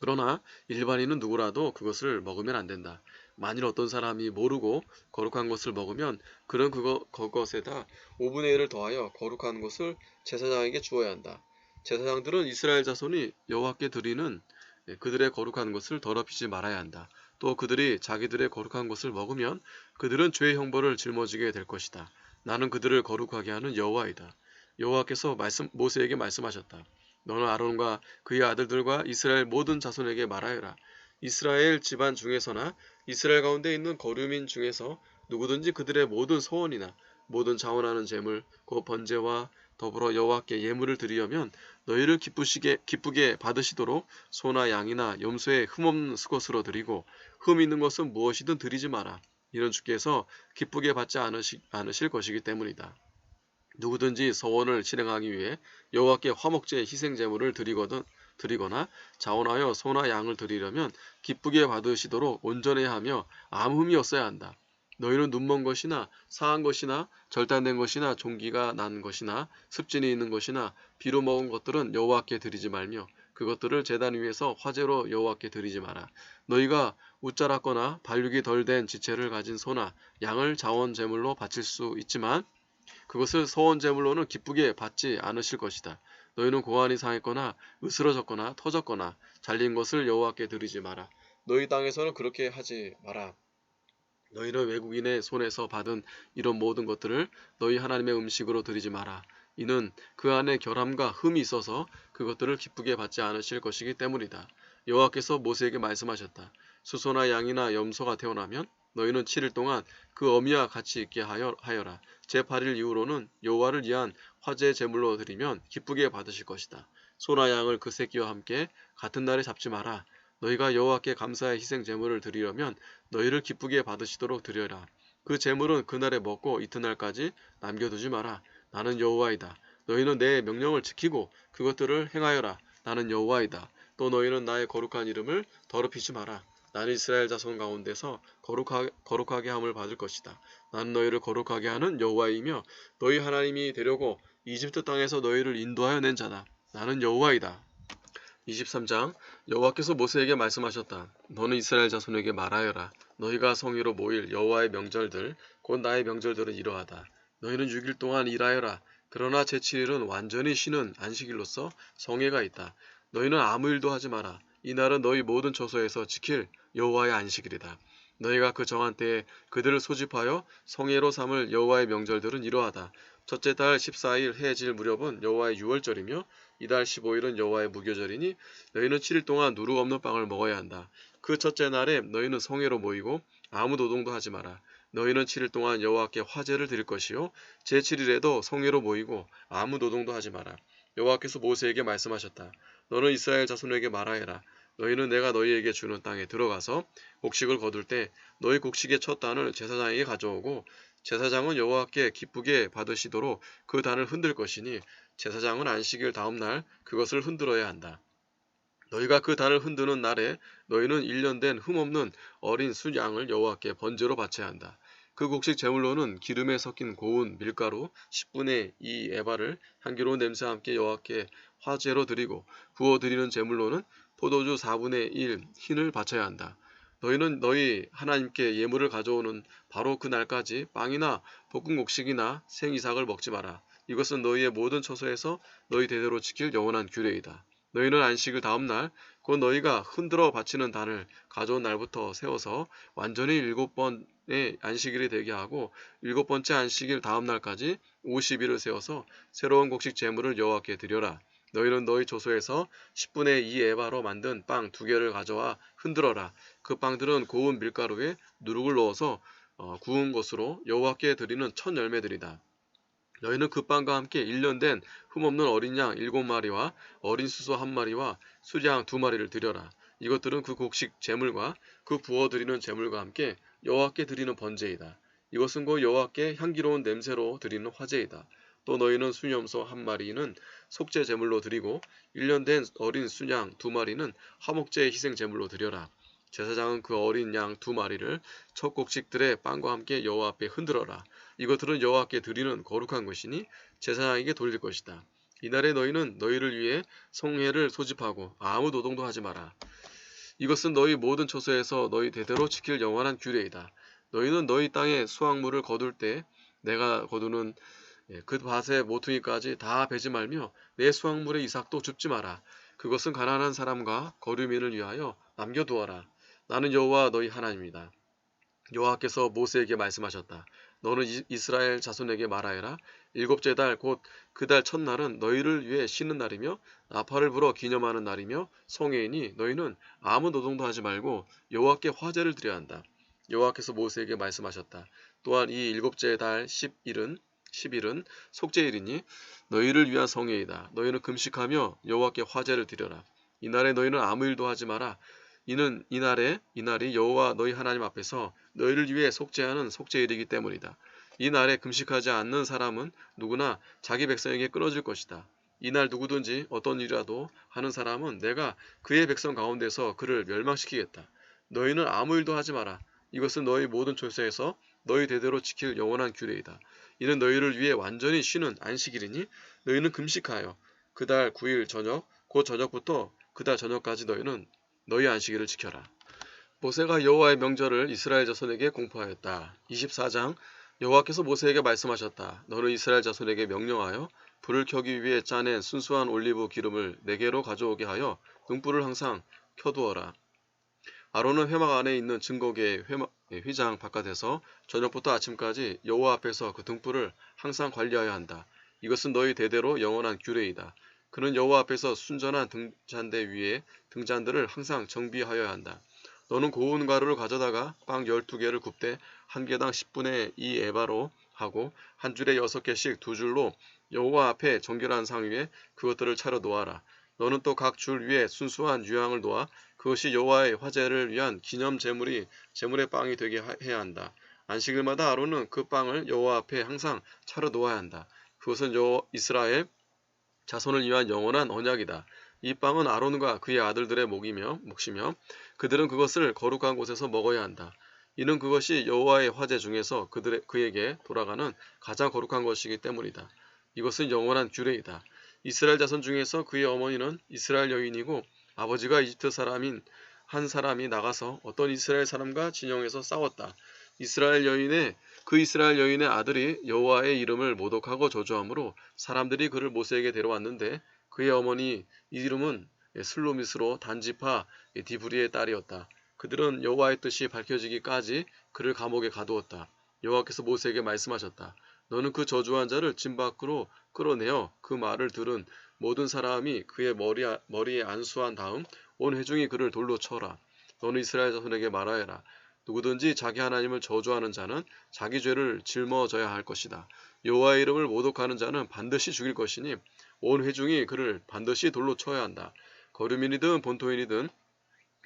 그러나 일반인은 누구라도 그것을 먹으면 안 된다. 만일 어떤 사람이 모르고 거룩한 것을 먹으면 그는 그것에다 5분의 1을 더하여 거룩한 것을 제사장에게 주어야 한다. 제사장들은 이스라엘 자손이 여호와께 드리는 그들의 거룩한 것을 더럽히지 말아야 한다. 또 그들이 자기들의 거룩한 것을 먹으면 그들은 죄의 형벌을 짊어지게 될 것이다. 나는 그들을 거룩하게 하는 여호와이다. 여호와께서 모세에게 말씀하셨다. 너는 아론과 그의 아들들과 이스라엘 모든 자손에게 말하여라. 이스라엘 집안 중에서나 이스라엘 가운데 있는 거류민 중에서 누구든지 그들의 모든 소원이나 모든 자원하는 재물 곧 번제와 더불어 여호와께 예물을 드리려면 너희를 기쁘게 받으시도록 소나 양이나 염소의 흠없는 수것으로 드리고 흠 있는 것은 무엇이든 드리지 마라. 이는 주께서 기쁘게 받지 않으실 것이기 때문이다. 누구든지 서원을 실행하기 위해 여호와께 화목제 희생 제물을 드리거나 자원하여 소나 양을 드리려면 기쁘게 받으시도록 온전해야 하며 아무 흠이 없어야 한다. 너희는 눈먼 것이나 상한 것이나 절단된 것이나 종기가 난 것이나 습진이 있는 것이나 비로 먹은 것들은 여호와께 드리지 말며 그것들을 제단 위에서 화제로 여호와께 드리지 마라. 너희가 웃자랐거나 발육이 덜 된 지체를 가진 소나 양을 자원 제물로 바칠 수 있지만 그것을 서원 제물로는 기쁘게 받지 않으실 것이다. 너희는 고환이 상했거나 으스러졌거나 터졌거나 잘린 것을 여호와께 드리지 마라. 너희 땅에서는 그렇게 하지 마라. 너희는 외국인의 손에서 받은 이런 모든 것들을 너희 하나님의 음식으로 드리지 마라. 이는 그 안에 결함과 흠이 있어서 그것들을 기쁘게 받지 않으실 것이기 때문이다. 여호와께서 모세에게 말씀하셨다. 수소나 양이나 염소가 태어나면 너희는 7일 동안 그 어미와 같이 있게 하여라. 제8일 이후로는 여호와를 위한 화제 제물로 드리면 기쁘게 받으실 것이다. 소나 양을 그 새끼와 함께 같은 날에 잡지 마라. 너희가 여호와께 감사의 희생 제물을 드리려면 너희를 기쁘게 받으시도록 드려라. 그 제물은 그날에 먹고 이튿날까지 남겨두지 마라. 나는 여호와이다. 너희는 내 명령을 지키고 그것들을 행하여라. 나는 여호와이다. 또 너희는 나의 거룩한 이름을 더럽히지 마라. 나는 이스라엘 자손 가운데서 거룩하게 함을 받을 것이다. 나는 너희를 거룩하게 하는 여호와이며 너희 하나님이 되려고 이집트 땅에서 너희를 인도하여 낸 자다. 나는 여호와이다. 23장 여호와께서 모세에게 말씀하셨다. 너는 이스라엘 자손에게 말하여라. 너희가 성회로 모일 여호와의 명절들 곧 나의 명절들은 이러하다. 너희는 6일 동안 일하여라. 그러나 제7일은 완전히 쉬는 안식일로서 성회가 있다. 너희는 아무 일도 하지 마라. 이날은 너희 모든 처소에서 지킬 여호와의 안식일이다. 너희가 그 정한 때에 그들을 소집하여 성회로 삼을 여호와의 명절들은 이러하다. 첫째 달 14일 해질 무렵은 여호와의 유월절이며 이달 15일은 여호와의 무교절이니 너희는 7일 동안 누룩 없는 빵을 먹어야 한다. 그 첫째 날에 너희는 성회로 모이고 아무 노동도 하지 마라. 너희는 7일 동안 여호와께 화제를 드릴 것이요 제7일에도 성회로 모이고 아무 노동도 하지 마라. 여호와께서 모세에게 말씀하셨다. 너는 이스라엘 자손에게 말하여라. 너희는 내가 너희에게 주는 땅에 들어가서 곡식을 거둘 때 너희 곡식의 첫 단을 제사장에게 가져오고 제사장은 여호와께 기쁘게 받으시도록 그 단을 흔들 것이니 제사장은 안식일 다음 날 그것을 흔들어야 한다. 너희가 그 단을 흔드는 날에 너희는 1년 된 흠없는 어린 순양을 여호와께 번제로 바쳐야 한다. 그 곡식 제물로는 기름에 섞인 고운 밀가루 10분의 2 에바를 향기로운 냄새와 함께 여호와께 화제로 드리고 부어드리는 제물로는 포도주 4분의 1 흰을 바쳐야 한다. 너희는 너희 하나님께 예물을 가져오는 바로 그 날까지 빵이나 볶은 곡식이나 생이삭을 먹지 마라. 이것은 너희의 모든 처소에서 너희 대대로 지킬 영원한 규례이다. 너희는 안식일 다음 날 곧 너희가 흔들어 바치는 단을 가져온 날부터 세워서 완전히 7번의 안식일이 되게 하고 7번째 안식일 다음 날까지 50일을 세워서 새로운 곡식 제물을 여호와께 드려라. 너희는 너희 조소에서 10분의 2 에바로 만든 빵 2개를 가져와 흔들어라. 그 빵들은 고운 밀가루에 누룩을 넣어서 구운 것으로 여호와께 드리는 첫 열매들이다. 너희는 그 빵과 함께 1년 된 흠없는 어린 양 7마리와 어린 수소 1마리와 수양 2마리를 드려라. 이것들은 그 곡식 제물과 그 부어드리는 제물과 함께 여호와께 드리는 번제이다. 이것은 곧 여호와께 향기로운 냄새로 드리는 화제이다. 또 너희는 순염소 1마리는 속죄 제물로 드리고 1년 된 어린 순양 2마리는 화목제의 희생 제물로 드려라. 제사장은 그 어린 양 2마리를 첫 곡식들의 빵과 함께 여호와 앞에 흔들어라. 이것들은 여호와께 드리는 거룩한 것이니 제사장에게 돌릴 것이다. 이날에 너희는 너희를 위해 성회를 소집하고 아무 노동도 하지 마라. 이것은 너희 모든 처소에서 너희 대대로 지킬 영원한 규례이다. 너희는 너희 땅에 수확물을 거둘 때 내가 거두는 그 밭의 모퉁이까지 다 베지 말며 내 수확물의 이삭도 줍지 마라. 그것은 가난한 사람과 거류민을 위하여 남겨두어라. 나는 여호와 너희 하나님이다. 여호와께서 모세에게 말씀하셨다. 너는 이스라엘 자손에게 말하여라. 7째 달 곧 그 달 첫날은 너희를 위해 쉬는 날이며 나팔을 불어 기념하는 날이며 성회이니 너희는 아무 노동도 하지 말고 여호와께 화제를 드려야 한다. 여호와께서 모세에게 말씀하셨다. 또한 이 7째 달 10일은 속죄일이니 너희를 위한 성회이다. 너희는 금식하며 여호와께 화제를 드려라. 이날에 너희는 아무 일도 하지 마라. 이는 이날이 여호와 너희 하나님 앞에서 너희를 위해 속죄하는 속죄일이기 때문이다. 이 날에 금식하지 않는 사람은 누구나 자기 백성에게 끊어질 것이다. 이날 누구든지 어떤 일이라도 하는 사람은 내가 그의 백성 가운데서 그를 멸망시키겠다. 너희는 아무 일도 하지 마라. 이것은 너희 모든 촌에서 너희 대대로 지킬 영원한 규례이다. 이는 너희를 위해 완전히 쉬는 안식일이니 너희는 금식하여 그달 9일 저녁 곧 저녁부터 그달 저녁까지 너희는 너희 안식일을 지켜라. 모세가 여호와의 명절을 이스라엘 자손에게 공포하였다. 24장 여호와께서 모세에게 말씀하셨다. 너는 이스라엘 자손에게 명령하여 불을 켜기 위해 짜낸 순수한 올리브 기름을 4개로 가져오게 하여 등불을 항상 켜두어라. 아론은 회막 안에 있는 증거궤의 휘장 바깥에서 저녁부터 아침까지 여호와 앞에서 그 등불을 항상 관리하여야 한다. 이것은 너희 대대로 영원한 규례이다. 그는 여호와 앞에서 순전한 등잔대 위에 등잔들을 항상 정비하여야 한다. 너는 고운 가루를 가져다가 빵 12개를 굽되 한 개당 10분의 2 에바로 하고 한 줄에 6개씩 2줄로 여호와 앞에 정결한 상 위에 그것들을 차려 놓아라. 너는 또 각 줄 위에 순수한 유향을 놓아 그것이 여호와의 화제를 위한 기념 제물의 빵이 되게 해야 한다. 안식일마다 아론은 그 빵을 여호와 앞에 항상 차려 놓아야 한다. 그것은 이스라엘 자손을 위한 영원한 언약이다. 이 빵은 아론과 그의 아들들의 몫이며 그들은 그것을 거룩한 곳에서 먹어야 한다. 이는 그것이 여호와의 화제 중에서 그에게 돌아가는 가장 거룩한 것이기 때문이다. 이것은 영원한 규례이다. 이스라엘 자손 중에서 그의 어머니는 이스라엘 여인이고 아버지가 이집트 사람인 한 사람이 나가서 어떤 이스라엘 사람과 진영에서 싸웠다. 이스라엘 여인의 아들이 여호와의 이름을 모독하고 저주함으로 사람들이 그를 모세에게 데려왔는데 그의 어머니 이름은 슬로미스로 단지파 디브리의 딸이었다. 그들은 여호와의 뜻이 밝혀지기까지 그를 감옥에 가두었다. 여호와께서 모세에게 말씀하셨다. 너는 그 저주한 자를 진 밖으로 끌어내어 그 말을 들은 모든 사람이 그의 머리에 안수한 다음 온 회중이 그를 돌로 쳐라. 너는 이스라엘 자손에게 말하여라. 누구든지 자기 하나님을 저주하는 자는 자기 죄를 짊어져야 할 것이다. 여호와의 이름을 모독하는 자는 반드시 죽일 것이니 온 회중이 그를 반드시 돌로 쳐야 한다. 거류민이든 본토인이든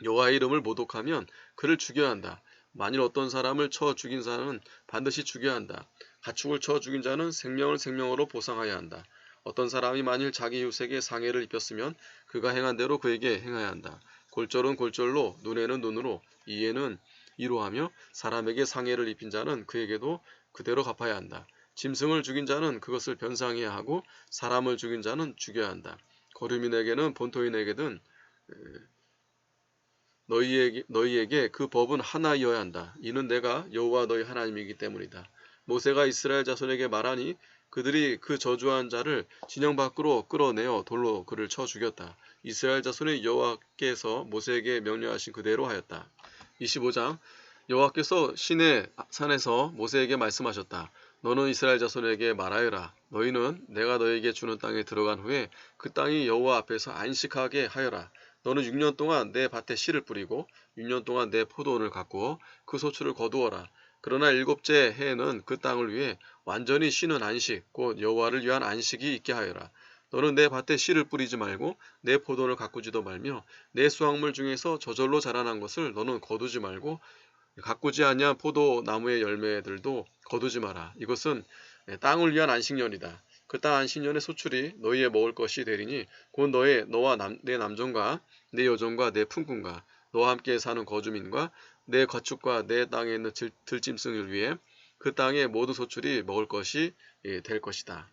여호와의 이름을 모독하면 그를 죽여야 한다. 만일 어떤 사람을 쳐 죽인 자는 반드시 죽여야 한다. 가축을 쳐 죽인 자는 생명을 생명으로 보상하여야 한다. 어떤 사람이 만일 자기 이웃에게 상해를 입혔으면 그가 행한 대로 그에게 행해야 한다. 골절은 골절로 눈에는 눈으로 이에는 이로 하며 사람에게 상해를 입힌 자는 그에게도 그대로 갚아야 한다. 짐승을 죽인 자는 그것을 변상해야 하고 사람을 죽인 자는 죽여야 한다. 거류민에게는 본토인에게든 너희에게 그 법은 하나이어야 한다. 이는 내가 여호와 너희 하나님이기 때문이다. 모세가 이스라엘 자손에게 말하니 그들이 그 저주한 자를 진영 밖으로 끌어내어 돌로 그를 쳐 죽였다. 이스라엘 자손의 여호와께서 모세에게 명령하신 그대로 하였다. 25장 여호와께서 시내 산에서 모세에게 말씀하셨다. 너는 이스라엘 자손에게 말하여라. 너희는 내가 너에게 주는 땅에 들어간 후에 그 땅이 여호와 앞에서 안식하게 하여라. 너는 6년 동안 내 밭에 씨를 뿌리고 6년 동안 내 포도원을 가꾸어 그 소출을 거두어라. 그러나 7째 해에는 그 땅을 위해 완전히 쉬는 안식 곧 여호와를 위한 안식이 있게 하여라. 너는 내 밭에 씨를 뿌리지 말고 내 포도원을 가꾸지도 말며 내 수확물 중에서 저절로 자라난 것을 너는 거두지 말고 가꾸지 아니한 포도나무의 열매들도 거두지 마라. 이것은 땅을 위한 안식년이다. 그 땅 안식년의 소출이 너희의 먹을 것이 되리니 곧 너와 내 남종과 내 여종과 내 품꾼과 너와 함께 사는 거주민과 내 가축과 내 땅에 있는 들짐승을 위해 그 땅의 모든 소출이 먹을 것이 될 것이다.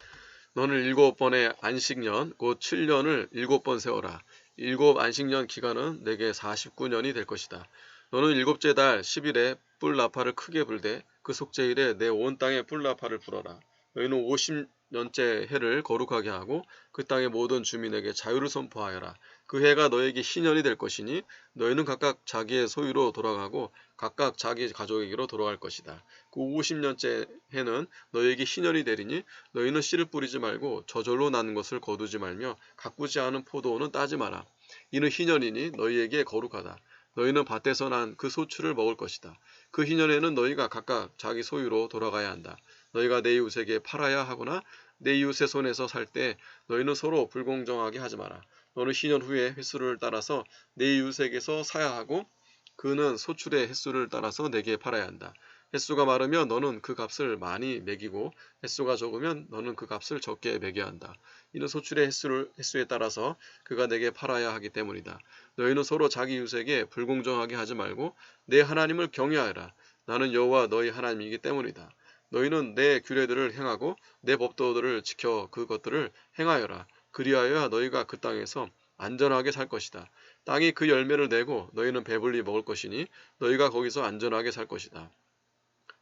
너는 7번의 안식년 곧 7년을 7번 세워라. 7안식년 기간은 내게 49년이 될 것이다. 너는 7째 달 10일에 뿔 나팔을 크게 불되 그 속죄일에 내 온 땅에 뿔 나팔을 불어라. 너희는 50년째 해를 거룩하게 하고 그 땅의 모든 주민에게 자유를 선포하여라. 그 해가 너에게 희년이 될 것이니 너희는 각각 자기의 소유로 돌아가고 각각 자기 가족에게로 돌아갈 것이다. 그 50년째 해는 너희에게 희년이 되리니 너희는 씨를 뿌리지 말고 저절로 나는 것을 거두지 말며 가꾸지 않은 포도원은 따지 마라. 이는 희년이니 너희에게 거룩하다. 너희는 밭에서 난 그 소출을 먹을 것이다. 그 희년에는 너희가 각각 자기 소유로 돌아가야 한다. 너희가 내 이웃에게 팔아야 하거나 내 이웃의 손에서 살 때 너희는 서로 불공정하게 하지 마라. 너는 희년 후에 횟수를 따라서 내 이웃에게서 사야 하고 그는 소출의 횟수를 따라서 내게 팔아야 한다. 횟수가 많으면 너는 그 값을 많이 매기고 횟수가 적으면 너는 그 값을 적게 매겨야 한다. 이는 소출의 횟수에 따라서 그가 내게 팔아야 하기 때문이다. 너희는 서로 자기 이웃에게 불공정하게 하지 말고 내 하나님을 경외하여라. 나는 여호와 너희 하나님이기 때문이다. 너희는 내 규례들을 행하고 내 법도들을 지켜 그것들을 행하여라. 그리하여야 너희가 그 땅에서 안전하게 살 것이다. 땅이 그 열매를 내고 너희는 배불리 먹을 것이니 너희가 거기서 안전하게 살 것이다.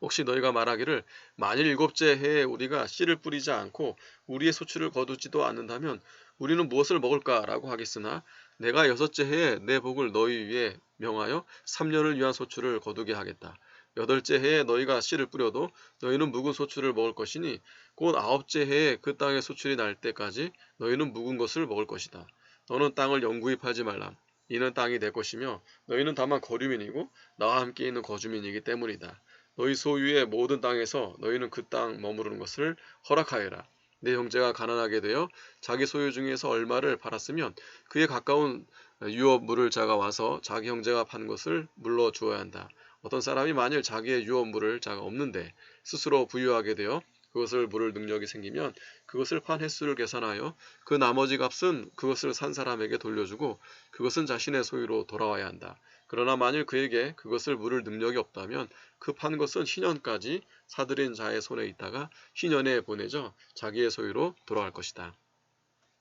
혹시 너희가 말하기를 만일 7째 해에 우리가 씨를 뿌리지 않고 우리의 소출을 거두지도 않는다면 우리는 무엇을 먹을까? 라고 하겠으나 내가 6째 해에 내 복을 너희 위에 명하여 3년을 위한 소출을 거두게 하겠다. 8째 해에 너희가 씨를 뿌려도 너희는 묵은 소출을 먹을 것이니 곧 9째 해에 그 땅의 소출이 날 때까지 너희는 묵은 것을 먹을 것이다. 너는 땅을 영구히 팔지 말라. 이는 땅이 내 것이며 너희는 다만 거류민이고 나와 함께 있는 거주민이기 때문이다. 너희 소유의 모든 땅에서 너희는 그 땅 머무르는 것을 허락하여라. 내 형제가 가난하게 되어 자기 소유 중에서 얼마를 팔았으면 그에 가까운 유업 물을 자가 와서 자기 형제가 판 것을 물러 주어야 한다. 어떤 사람이 만일 자기의 유업 물을 자가 없는데 스스로 부유하게 되어 그것을 물을 능력이 생기면 그것을 판 횟수를 계산하여 그 나머지 값은 그것을 산 사람에게 돌려주고 그것은 자신의 소유로 돌아와야 한다. 그러나 만일 그에게 그것을 물을 능력이 없다면 그 판 것은 희년까지 사들인 자의 손에 있다가 희년에 보내져 자기의 소유로 돌아갈 것이다.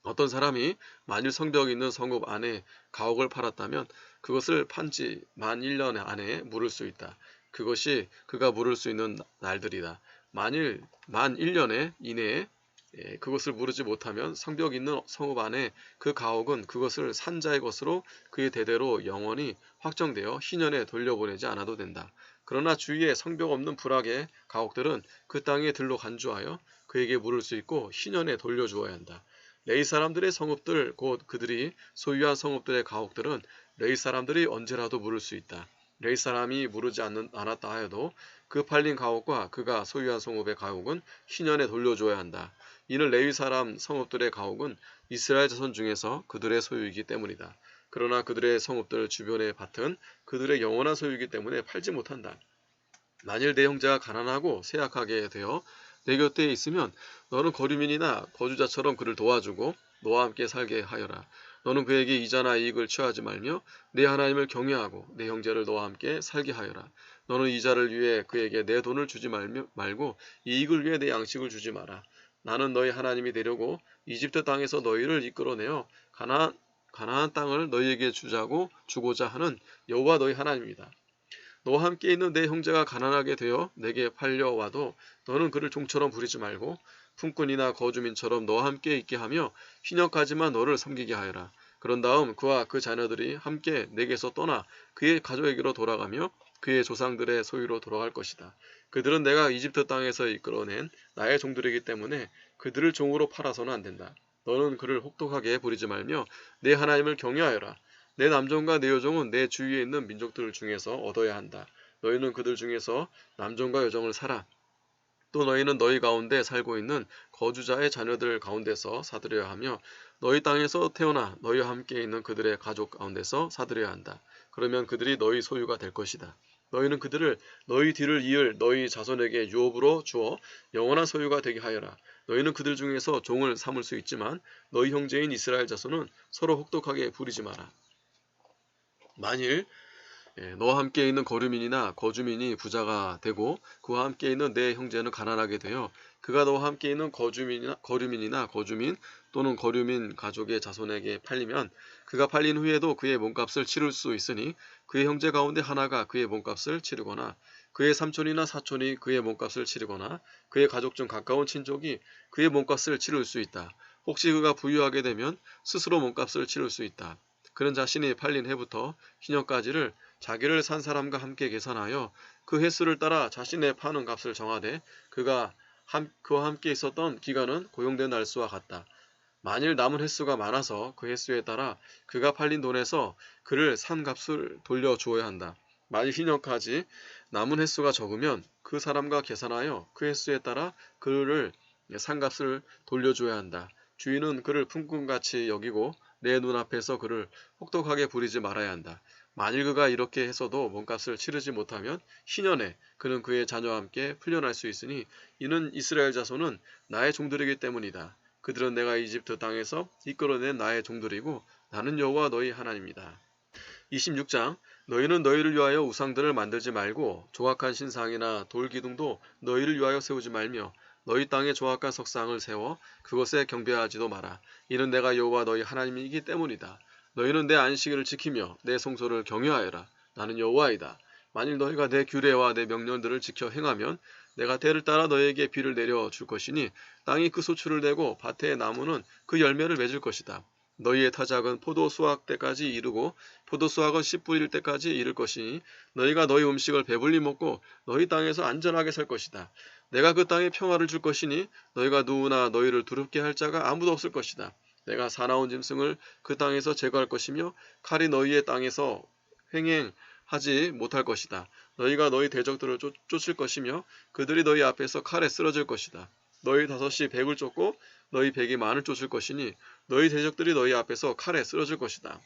어떤 사람이 만일 성벽이 있는 성읍 안에 가옥을 팔았다면 그것을 판지 만 1년 안에 물을 수 있다. 그것이 그가 물을 수 있는 날들이다. 만일 만 1년에 이내에 그것을 물으지 못하면 성벽이 있는 성읍 안에 그 가옥은 그것을 산 자의 것으로 그의 대대로 영원히 확정되어 희년에 돌려보내지 않아도 된다. 그러나 주위에 성벽 없는 불악의 가옥들은 그 땅에 들로 간주하여 그에게 물을 수 있고 희년에 돌려주어야 한다. 레위 사람들의 성읍들 곧 그들이 소유한 성읍들의 가옥들은 레위 사람들이 언제라도 물을 수 있다. 레위 사람이 물으지 않았다 하여도 그 팔린 가옥과 그가 소유한 성읍의 가옥은 희년에 돌려줘야 한다. 이는 레위 사람 성읍들의 가옥은 이스라엘 자손 중에서 그들의 소유이기 때문이다. 그러나 그들의 성읍들 주변의 밭은 그들의 영원한 소유이기 때문에 팔지 못한다. 만일 내 형제가 가난하고 쇠약하게 되어 내 곁에 있으면 너는 거류민이나 거주자처럼 그를 도와주고 너와 함께 살게 하여라. 너는 그에게 이자나 이익을 취하지 말며 내 하나님을 경외하고 내 형제를 너와 함께 살게 하여라. 너는 이자를 위해 그에게 내 돈을 주지 말고 이익을 위해 내 양식을 주지 마라. 나는 너희 하나님이 되려고 이집트 땅에서 너희를 이끌어내어 가나안 땅을 너희에게 주고자 하는 여호와 너희 하나님이다. 너와 함께 있는 내 형제가 가난하게 되어 내게 팔려와도 너는 그를 종처럼 부리지 말고 품꾼이나 거주민처럼 너와 함께 있게 하며 희년까지만 너를 섬기게 하여라. 그런 다음 그와 그 자녀들이 함께 내게서 떠나 그의 가족에게로 돌아가며 그의 조상들의 소유로 돌아갈 것이다. 그들은 내가 이집트 땅에서 이끌어낸 나의 종들이기 때문에 그들을 종으로 팔아서는 안 된다. 너는 그를 혹독하게 부리지 말며 내 하나님을 경외하여라. 내 남종과 내 여종은 내 주위에 있는 민족들 중에서 얻어야 한다. 너희는 그들 중에서 남종과 여종을 사라. 또 너희는 너희 가운데 살고 있는 거주자의 자녀들 가운데서 사들여야 하며 너희 땅에서 태어나 너희와 함께 있는 그들의 가족 가운데서 사들여야 한다. 그러면 그들이 너희 소유가 될 것이다. 너희는 그들을 너희 뒤를 이을 너희 자손에게 유업으로 주어 영원한 소유가 되게 하여라. 너희는 그들 중에서 종을 삼을 수 있지만 너희 형제인 이스라엘 자손은 서로 혹독하게 부리지 마라. 만일 너와 함께 있는 거류민이나 거주민이 부자가 되고 그와 함께 있는 내 형제는 가난하게 되어 그가 너와 함께 있는 거류민이나 거주민 또는 거류민 가족의 자손에게 팔리면 그가 팔린 후에도 그의 몸값을 치를 수 있으니 그의 형제 가운데 하나가 그의 몸값을 치르거나 그의 삼촌이나 사촌이 그의 몸값을 치르거나 그의 가족 중 가까운 친족이 그의 몸값을 치를 수 있다. 혹시 그가 부유하게 되면 스스로 몸값을 치를 수 있다. 그는 자신이 팔린 해부터 희년까지를 자기를 산 사람과 함께 계산하여 그 횟수를 따라 자신의 파는 값을 정하되 그와 함께 있었던 기간은 고용된 날수와 같다. 만일 남은 횟수가 많아서 그 횟수에 따라 그가 팔린 돈에서 그를 산 값을 돌려주어야 한다. 만일 희년까지 남은 횟수가 적으면 그 사람과 계산하여 그 횟수에 따라 그를 산 값을 돌려줘야 한다. 주인은 그를 품꾼같이 여기고 내 눈앞에서 그를 혹독하게 부리지 말아야 한다. 만일 그가 이렇게 해서도 몸값을 치르지 못하면 희년에 그는 그의 자녀와 함께 풀려날 수 있으니 이는 이스라엘 자손은 나의 종들이기 때문이다. 그들은 내가 이집트 땅에서 이끌어낸 나의 종들이고 나는 여호와 너희 하나님이다. 26장 너희는 너희를 위하여 우상들을 만들지 말고 조각한 신상이나 돌기둥도 너희를 위하여 세우지 말며 너희 땅에 조각한 석상을 세워 그것에 경배하지도 마라. 이는 내가 여호와 너희 하나님이기 때문이다. 너희는 내 안식일을 지키며 내 성소를 경외하여라. 나는 여호와이다. 만일 너희가 내 규례와 내 명령들을 지켜 행하면 내가 때를 따라 너희에게 비를 내려 줄 것이니 땅이 그 소출을 내고 밭의 나무는 그 열매를 맺을 것이다. 너희의 타작은 포도 수확 때까지 이르고 포도 수확은 씨 뿌릴 때까지 이를 것이니 너희가 너희 음식을 배불리 먹고 너희 땅에서 안전하게 살 것이다. 내가 그 땅에 평화를 줄 것이니 너희가 누구나 너희를 두렵게 할 자가 아무도 없을 것이다. 내가 사나운 짐승을 그 땅에서 제거할 것이며 칼이 너희의 땅에서 횡행하지 못할 것이다. 너희가 너희 대적들을 쫓을 것이며 그들이 너희 앞에서 칼에 쓰러질 것이다. 너희 다섯이 백을 쫓고 너희 백이 만을 쫓을 것이니 너희 대적들이 너희 앞에서 칼에 쓰러질 것이다.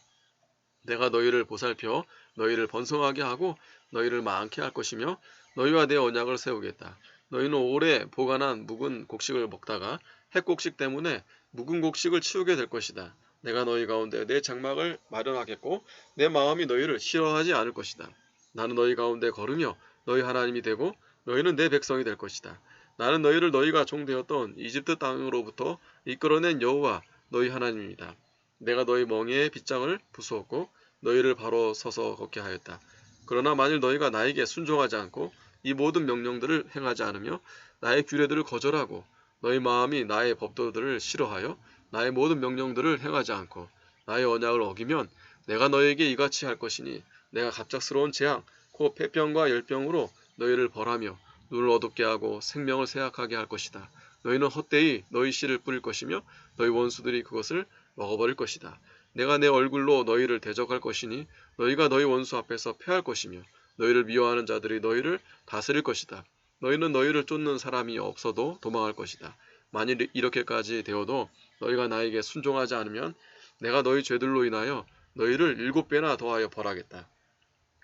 내가 너희를 보살펴 너희를 번성하게 하고 너희를 많게 할 것이며 너희와 내 언약을 세우겠다. 너희는 오래 보관한 묵은 곡식을 먹다가 핵곡식 때문에 묵은 곡식을 치우게 될 것이다. 내가 너희 가운데 내 장막을 마련하겠고 내 마음이 너희를 싫어하지 않을 것이다. 나는 너희 가운데 걸으며 너희 하나님이 되고 너희는 내 백성이 될 것이다. 나는 너희를 너희가 종되었던 이집트 땅으로부터 이끌어낸 여호와 너희 하나님입니다. 내가 너희 멍에의 빗장을 부수었고 너희를 바로 서서 걷게 하였다. 그러나 만일 너희가 나에게 순종하지 않고 이 모든 명령들을 행하지 않으며 나의 규례들을 거절하고 너희 마음이 나의 법도들을 싫어하여 나의 모든 명령들을 행하지 않고 나의 언약을 어기면 내가 너희에게 이같이 할 것이니 내가 갑작스러운 재앙 곧 폐병과 열병으로 너희를 벌하며 눈을 어둡게 하고 생명을 쇠약하게 할 것이다. 너희는 헛되이 너희 씨를 뿌릴 것이며 너희 원수들이 그것을 먹어버릴 것이다. 내가 내 얼굴로 너희를 대적할 것이니 너희가 너희 원수 앞에서 패할 것이며 너희를 미워하는 자들이 너희를 다스릴 것이다. 너희는 너희를 쫓는 사람이 없어도 도망할 것이다. 만일 이렇게까지 되어도 너희가 나에게 순종하지 않으면 내가 너희 죄들로 인하여 너희를 7배나 더하여 벌하겠다.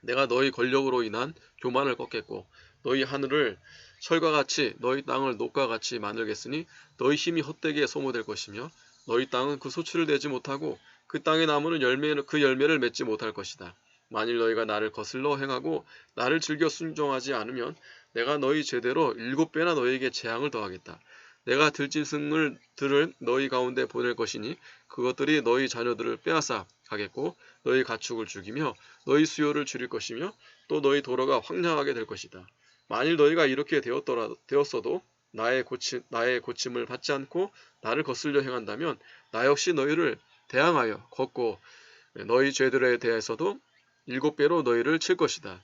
내가 너희 권력으로 인한 교만을 꺾겠고 너희 하늘을 철과 같이 너희 땅을 녹과 같이 만들겠으니 너희 힘이 헛되게 소모될 것이며 너희 땅은 그 소출을 내지 못하고 그 땅의 나무는 그 열매를 맺지 못할 것이다. 만일 너희가 나를 거슬러 행하고 나를 즐겨 순종하지 않으면 내가 너희 죄대로 7배나 너희에게 재앙을 더하겠다. 내가 들짐승들을 너희 가운데 보낼 것이니 그것들이 너희 자녀들을 빼앗아 가겠고 너희 가축을 죽이며 너희 수요를 줄일 것이며 또 너희 도로가 황량하게 될 것이다. 만일 너희가 이렇게 되었어도 나의 고침을 받지 않고 나를 거슬려 행한다면 나 역시 너희를 대항하여 걷고 너희 죄들에 대해서도 7배로 너희를 칠 것이다.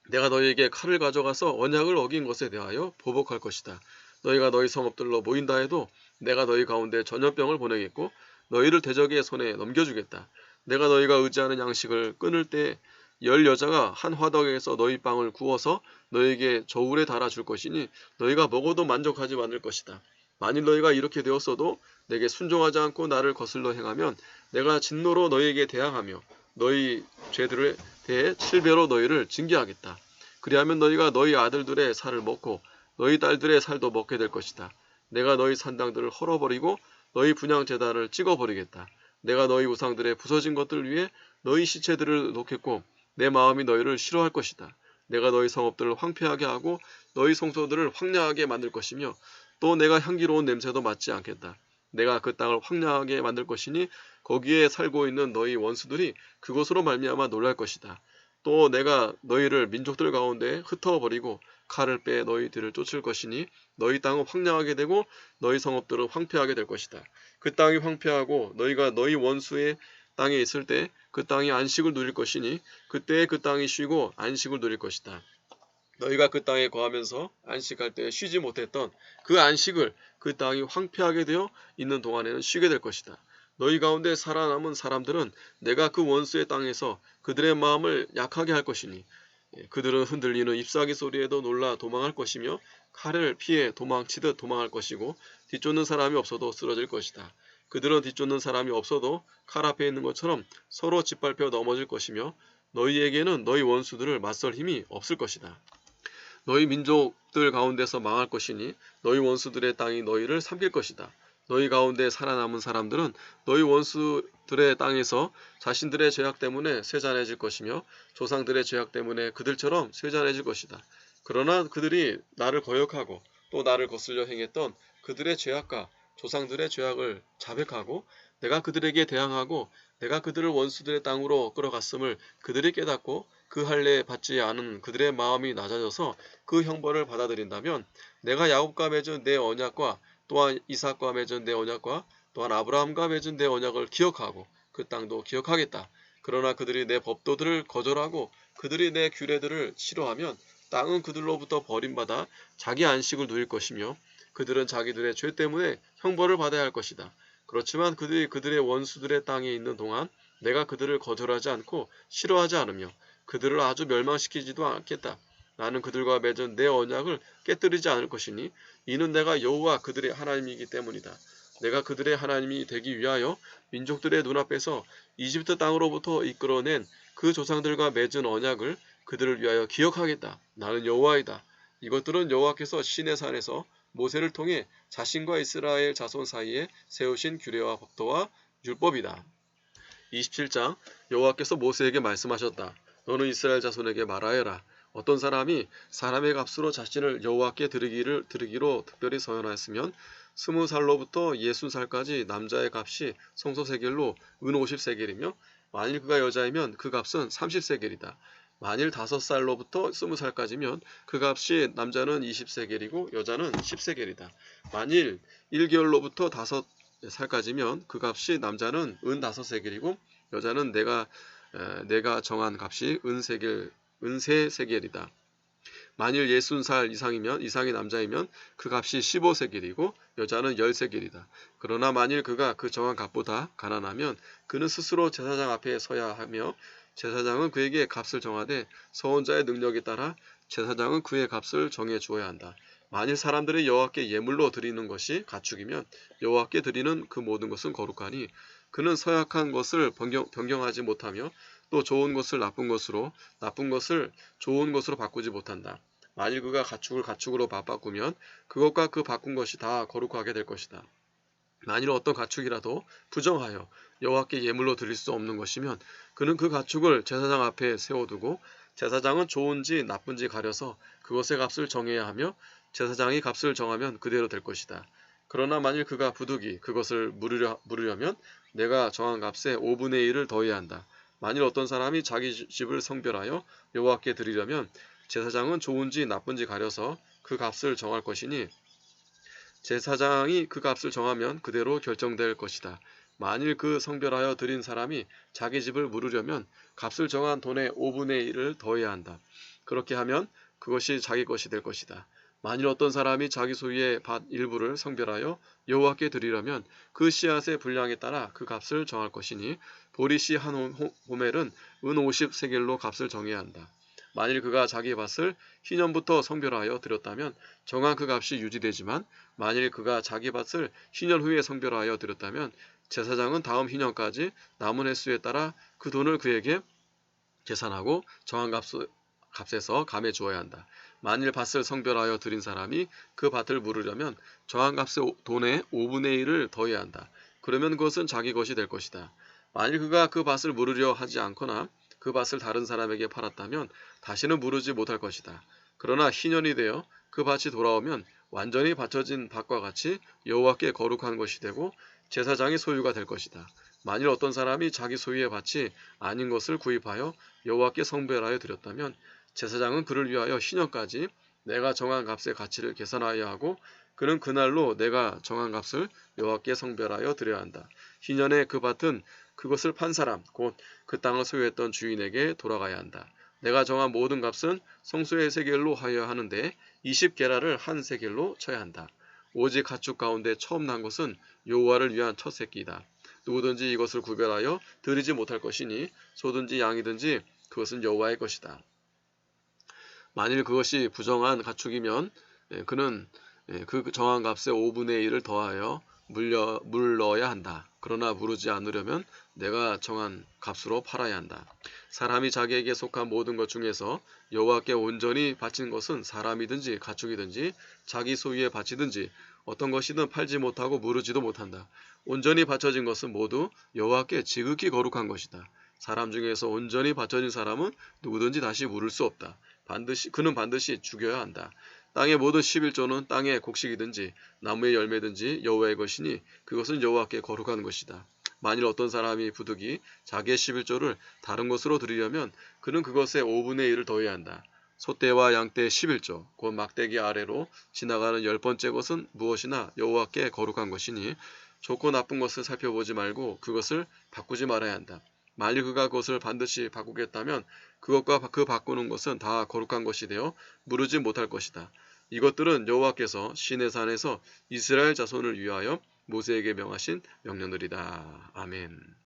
내가 너희에게 칼을 가져가서 언약을 어긴 것에 대하여 보복할 것이다. 너희가 너희 성읍들로 모인다 해도 내가 너희 가운데 전염병을 보내겠고 너희를 대적의 손에 넘겨주겠다. 내가 너희가 의지하는 양식을 끊을 때 10여자가 한 화덕에서 너희 빵을 구워서 너희에게 저울에 달아 줄 것이니 너희가 먹어도 만족하지 않을 것이다. 만일 너희가 이렇게 되었어도 내게 순종하지 않고 나를 거슬러 행하면 내가 진노로 너희에게 대항하며 너희 죄들에 대해 7배로 너희를 징계하겠다. 그리하면 너희가 너희 아들들의 살을 먹고 너희 딸들의 살도 먹게 될 것이다. 내가 너희 산당들을 헐어버리고 너희 분향 제단을 찍어버리겠다. 내가 너희 우상들의 부서진 것들 위에 너희 시체들을 놓겠고 내 마음이 너희를 싫어할 것이다. 내가 너희 성읍들을 황폐하게 하고 너희 성소들을 황량하게 만들 것이며 또 내가 향기로운 냄새도 맡지 않겠다. 내가 그 땅을 황량하게 만들 것이니 거기에 살고 있는 너희 원수들이 그것으로 말미암아 놀랄 것이다. 또 내가 너희를 민족들 가운데 흩어버리고 칼을 빼 너희들을 쫓을 것이니 너희 땅은 황량하게 되고 너희 성읍들은 황폐하게 될 것이다. 그 땅이 황폐하고 너희가 너희 원수의 땅에 있을 때 그 땅이 안식을 누릴 것이니 그때에 그 땅이 쉬고 안식을 누릴 것이다. 너희가 그 땅에 거하면서 안식할 때 쉬지 못했던 그 안식을 그 땅이 황폐하게 되어 있는 동안에는 쉬게 될 것이다. 너희 가운데 살아남은 사람들은 내가 그 원수의 땅에서 그들의 마음을 약하게 할 것이니 그들은 흔들리는 잎사귀 소리에도 놀라 도망할 것이며 칼을 피해 도망치듯 도망할 것이고 뒤쫓는 사람이 없어도 쓰러질 것이다. 그들은 뒤쫓는 사람이 없어도 칼 앞에 있는 것처럼 서로 짓밟혀 넘어질 것이며 너희에게는 너희 원수들을 맞설 힘이 없을 것이다. 너희 민족들 가운데서 망할 것이니 너희 원수들의 땅이 너희를 삼킬 것이다. 너희 가운데 살아남은 사람들은 너희 원수들의 땅에서 자신들의 죄악 때문에 쇠잔해질 것이며 조상들의 죄악 때문에 그들처럼 쇠잔해질 것이다. 그러나 그들이 나를 거역하고 또 나를 거슬려 행했던 그들의 죄악과 조상들의 죄악을 자백하고 내가 그들에게 대항하고 내가 그들을 원수들의 땅으로 끌어갔음을 그들이 깨닫고 그 할례 받지 않은 그들의 마음이 낮아져서 그 형벌을 받아들인다면 내가 야곱과 맺은 내 언약과 또한 이삭과 맺은 내 언약과 또한 아브라함과 맺은 내 언약을 기억하고 그 땅도 기억하겠다. 그러나 그들이 내 법도들을 거절하고 그들이 내 규례들을 싫어하면 땅은 그들로부터 버림받아 자기 안식을 누릴 것이며 그들은 자기들의 죄 때문에 형벌을 받아야 할 것이다. 그렇지만 그들이 그들의 원수들의 땅에 있는 동안 내가 그들을 거절하지 않고 싫어하지 않으며 그들을 아주 멸망시키지도 않겠다. 나는 그들과 맺은 내 언약을 깨뜨리지 않을 것이니 이는 내가 여호와 그들의 하나님이기 때문이다. 내가 그들의 하나님이 되기 위하여 민족들의 눈앞에서 이집트 땅으로부터 이끌어낸 그 조상들과 맺은 언약을 그들을 위하여 기억하겠다. 나는 여호와이다. 이것들은 여호와께서 시내산에서 모세를 통해 자신과 이스라엘 자손 사이에 세우신 규례와 법도와 율법이다. 27장 여호와께서 모세에게 말씀하셨다. 너는 이스라엘 자손에게 말하여라. 어떤 사람이 사람의 값으로 자신을 여호와께 드리기로 특별히 서연하였으면 20살로부터 60살까지 남자의 값이 성소세겔로 은 50세겔이며 만일 그가 여자이면 그 값은 30세겔이다. 만일 5살로부터 20살까지면 그 값이 남자는 20세겔이고 여자는 10세겔이다. 만일 1개월로부터 5살까지면 그 값이 남자는 은 5세겔이고 여자는 내가 정한 값이 은 3세겔이다. 만일 60살 이상의 남자이면 그 값이 15세겔이고 여자는 10세겔이다. 그러나 만일 그가 그 정한 값보다 가난하면 그는 스스로 제사장 앞에 서야 하며 제사장은 그에게 값을 정하되 서원자의 능력에 따라 제사장은 그의 값을 정해 주어야 한다. 만일 사람들이 여호와께 예물로 드리는 것이 가축이면 여호와께 드리는 그 모든 것은 거룩하니 그는 서약한 것을 변경하지 못하며 또 좋은 것을 나쁜 것으로 나쁜 것을 좋은 것으로 바꾸지 못한다. 만일 그가 가축을 가축으로 바꾸면 그것과 그 바꾼 것이 다 거룩하게 될 것이다. 만일 어떤 가축이라도 부정하여 여호와께 예물로 드릴 수 없는 것이면 그는 그 가축을 제사장 앞에 세워두고 제사장은 좋은지 나쁜지 가려서 그것의 값을 정해야 하며 제사장이 값을 정하면 그대로 될 것이다. 그러나 만일 그가 부득이 그것을 물으려면 내가 정한 값의 5분의 1을 더해야 한다. 만일 어떤 사람이 자기 집을 성별하여 여호와께 드리려면 제사장은 좋은지 나쁜지 가려서 그 값을 정할 것이니 제사장이 그 값을 정하면 그대로 결정될 것이다. 만일 그 성별하여 드린 사람이 자기 집을 물으려면 값을 정한 돈의 5분의 1을 더해야 한다. 그렇게 하면 그것이 자기 것이 될 것이다. 만일 어떤 사람이 자기 소유의 밭 일부를 성별하여 여호와께 드리려면 그 씨앗의 분량에 따라 그 값을 정할 것이니 보리씨 한 호멜은 은 50세겔로 값을 정해야 한다. 만일 그가 자기 밭을 희년부터 성별하여 드렸다면 정한 그 값이 유지되지만 만일 그가 자기 밭을 희년 후에 성별하여 드렸다면 제사장은 다음 희년까지 남은 횟수에 따라 그 돈을 그에게 계산하고 정한 값에서 감해 주어야 한다. 만일 밭을 성별하여 드린 사람이 그 밭을 물으려면 정한 값의 돈의 5분의 1을 더해야 한다. 그러면 그것은 자기 것이 될 것이다. 만일 그가 그 밭을 물으려 하지 않거나 그 밭을 다른 사람에게 팔았다면 다시는 무르지 못할 것이다. 그러나 희년이 되어 그 밭이 돌아오면 완전히 바쳐진 밭과 같이 여호와께 거룩한 것이 되고 제사장의 소유가 될 것이다. 만일 어떤 사람이 자기 소유의 밭이 아닌 것을 구입하여 여호와께 성별하여 드렸다면 제사장은 그를 위하여 희년까지 내가 정한 값의 가치를 계산하여야 하고 그는 그날로 내가 정한 값을 여호와께 성별하여 드려야 한다. 희년에 그 밭은 그것을 판 사람 곧 그 땅을 소유했던 주인에게 돌아가야 한다. 내가 정한 모든 값은 성소의 세겔로 하여야 하는데 20게라를 한 세겔로 쳐야 한다. 오직 가축 가운데 처음 난 것은 여호와를 위한 첫 새끼이다. 누구든지 이것을 구별하여 드리지 못할 것이니 소든지 양이든지 그것은 여호와의 것이다. 만일 그것이 부정한 가축이면 그는 그 정한 값의 5분의 1을 더하여 물러야 한다. 그러나 무르지 않으려면 내가 정한 값으로 팔아야 한다. 사람이 자기에게 속한 모든 것 중에서 여호와께 온전히 바친 것은 사람이든지 가축이든지 자기 소유의 밭이든지 어떤 것이든 팔지 못하고 무르지도 못한다. 온전히 바쳐진 것은 모두 여호와께 지극히 거룩한 것이다. 사람 중에서 온전히 바쳐진 사람은 누구든지 다시 물을 수 없다. 그는 반드시 죽여야 한다. 땅의 모든 11조는 땅의 곡식이든지 나무의 열매든지 여호와의 것이니 그것은 여호와께 거룩한 것이다. 만일 어떤 사람이 부득이 자기의 11조를 다른 것으로 드리려면 그는 그것의 5분의 1을 더해야 한다. 소떼와 양떼의 11조 곧 막대기 아래로 지나가는 10번째 것은 무엇이나 여호와께 거룩한 것이니 좋고 나쁜 것을 살펴보지 말고 그것을 바꾸지 말아야 한다. 만일 그가 그것을 반드시 바꾸겠다면 그것과 그 바꾸는 것은 다 거룩한 것이 되어 무르지 못할 것이다. 이것들은 여호와께서 시내산에서 이스라엘 자손을 위하여 모세에게 명하신 명령들이다. 아멘.